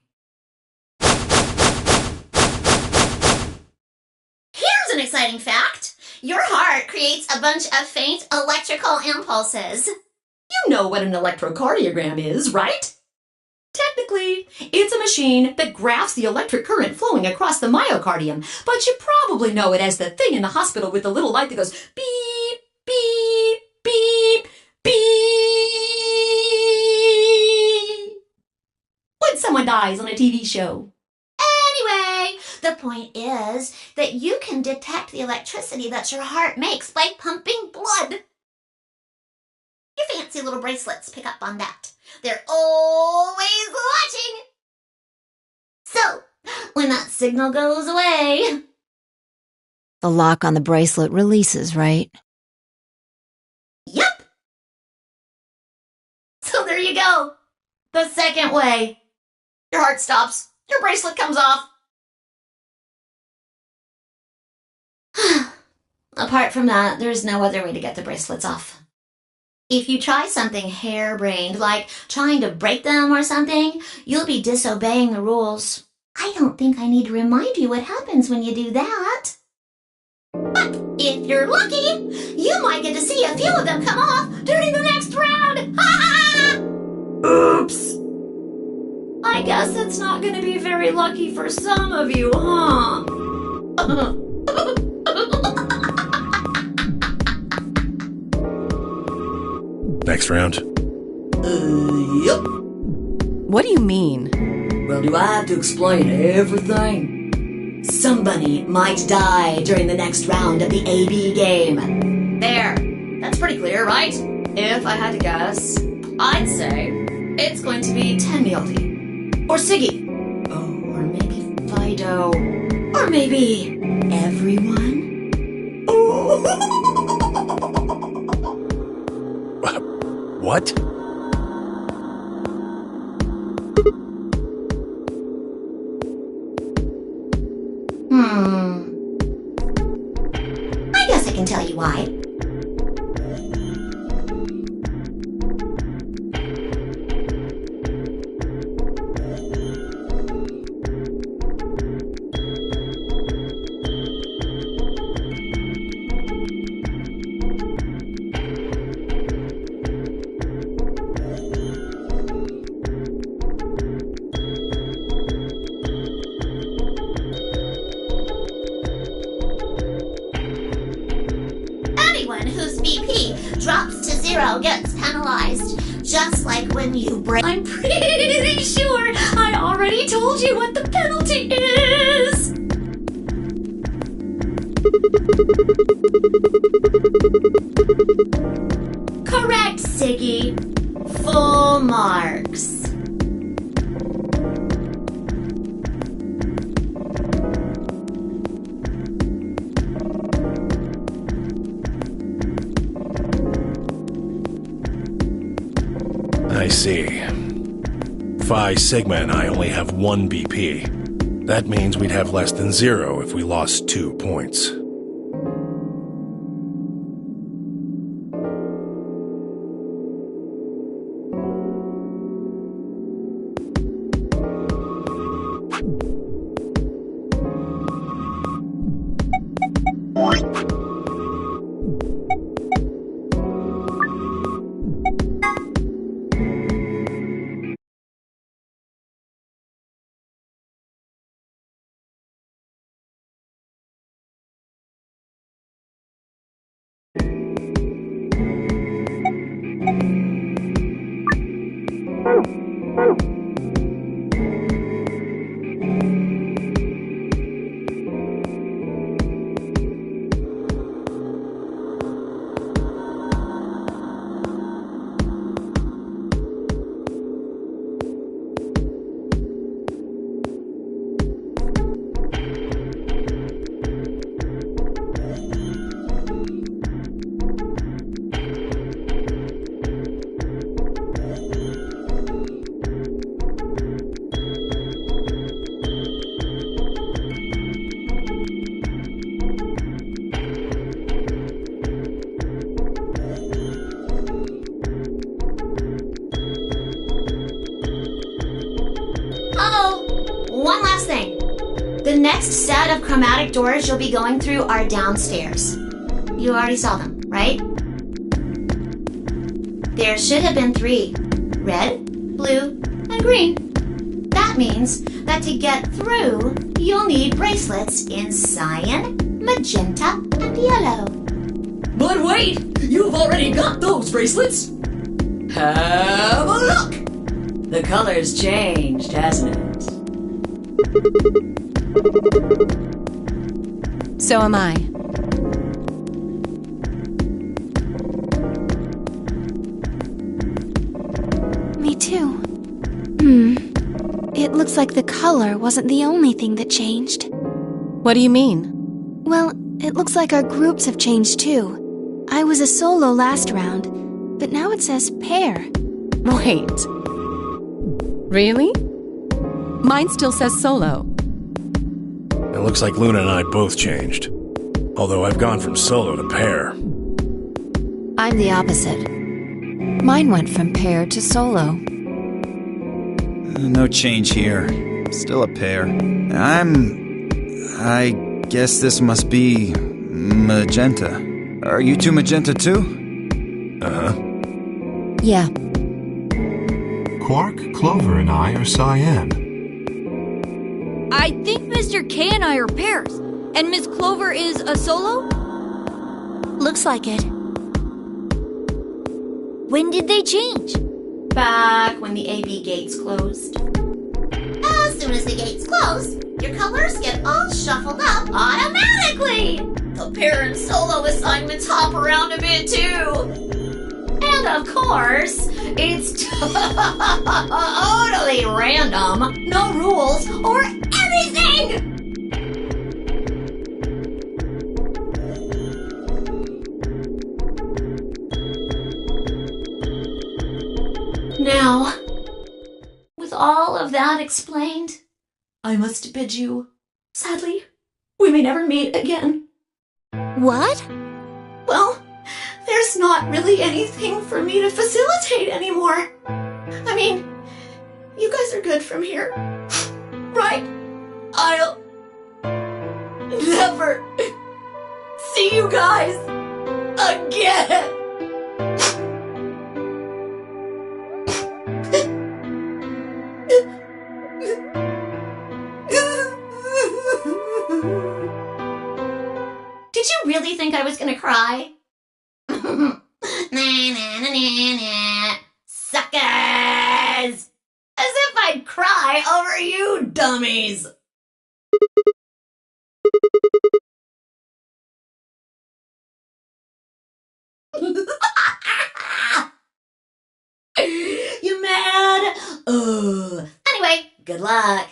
Here's an exciting fact. Your heart creates a bunch of faint electrical impulses. You know what an electrocardiogram is, right? Technically, Basically, it's a machine that graphs the electric current flowing across the myocardium, but you probably know it as the thing in the hospital with the little light that goes beep, beep, beep, beep when someone dies on a TV show. Anyway, the point is that you can detect the electricity that your heart makes by pumping blood. Your fancy little bracelets pick up on that. They're always watching. So, when that signal goes away... The lock on the bracelet releases, right? Yep. So there you go. The second way. Your heart stops. Your bracelet comes off. Apart from that, there's no other way to get the bracelets off. If you try something harebrained, like trying to break them or something, you'll be disobeying the rules. I don't think I need to remind you what happens when you do that. But if you're lucky, you might get to see a few of them come off during the next round. Oops. I guess it's not going to be very lucky for some of you, huh? Next round. Yep. What do you mean? Well, do I have to explain everything? Somebody might die during the next round of the AB game. There. That's pretty clear, right? If I had to guess, I'd say it's going to be Tenmyaldi. Or Siggy. Oh, or maybe Fido. Or maybe everyone. Oh. What? I guess I can tell you why. Anyone whose BP drops to 0 gets penalized, just like when you break. I'm pretty sure I already told you what the penalty is. Correct, Siggy. Full marks. I see. Phi Sigma and I only have 1 BP. That means we'd have less than 0 if we lost 2 points. One last thing. The next set of chromatic doors you'll be going through are downstairs. You already saw them, right? There should have been 3. Red, blue, and green. that means that to get through, you'll need bracelets in cyan, magenta, and yellow. But wait! You've already got those bracelets! Have a look! The color's changed, hasn't it? So am I. Me too. It looks like the color wasn't the only thing that changed. What do you mean? Well, it looks like our groups have changed too. I was a solo last round, but now it says pair. Wait. Really? Mine still says solo. It looks like Luna and I both changed. Although I've gone from solo to pair. I'm the opposite. Mine went from pair to solo. No change here. Still a pair. I guess this must be magenta. Are you two magenta too? Uh-huh. Yeah. Quark, Clover, and I are cyan. I think Mr. K and I are pairs. And Miss Clover is a solo? Looks like it. When did they change? Back when the AB gates closed. As soon as the gates close, your colors get all shuffled up automatically. The pair and solo assignments hop around a bit too. And of course, it's totally random. No rules or anything! Now, with all of that explained, I must bid you, sadly, we may never meet again. What? Well, there's not really anything for me to facilitate anymore. I mean, you guys are good from here, right? I'll never see you guys again. Did you really think I was gonna cry? Nah, nah, nah, nah, nah. Suckers! As if I'd cry over you dummies! You mad? Anyway, good luck.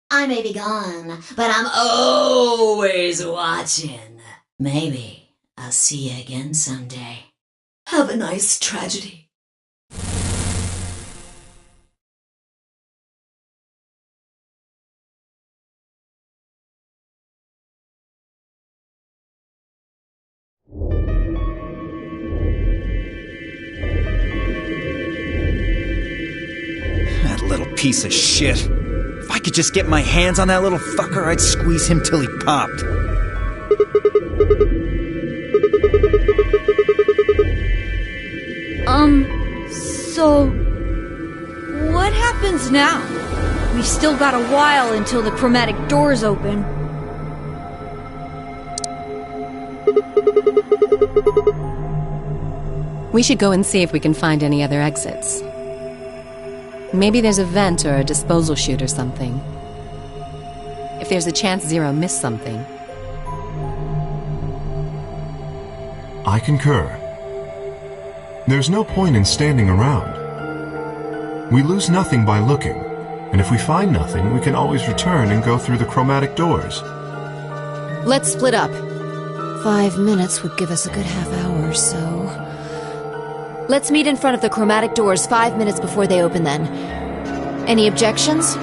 I may be gone, but I'm always watching. Maybe I'll see you again someday. Have a nice tragedy. That little piece of shit. If I could just get my hands on that little fucker, I'd squeeze him till he popped. So what happens now? We've still got a while until the chromatic doors open. We should go and see if we can find any other exits. Maybe there's a vent or a disposal chute or something. If there's a chance Zero missed something. I concur. There's no point in standing around. We lose nothing by looking, and if we find nothing, we can always return and go through the chromatic doors. Let's split up. 5 minutes would give us a good half hour or so. Let's meet in front of the chromatic doors 5 minutes before they open then. Any objections?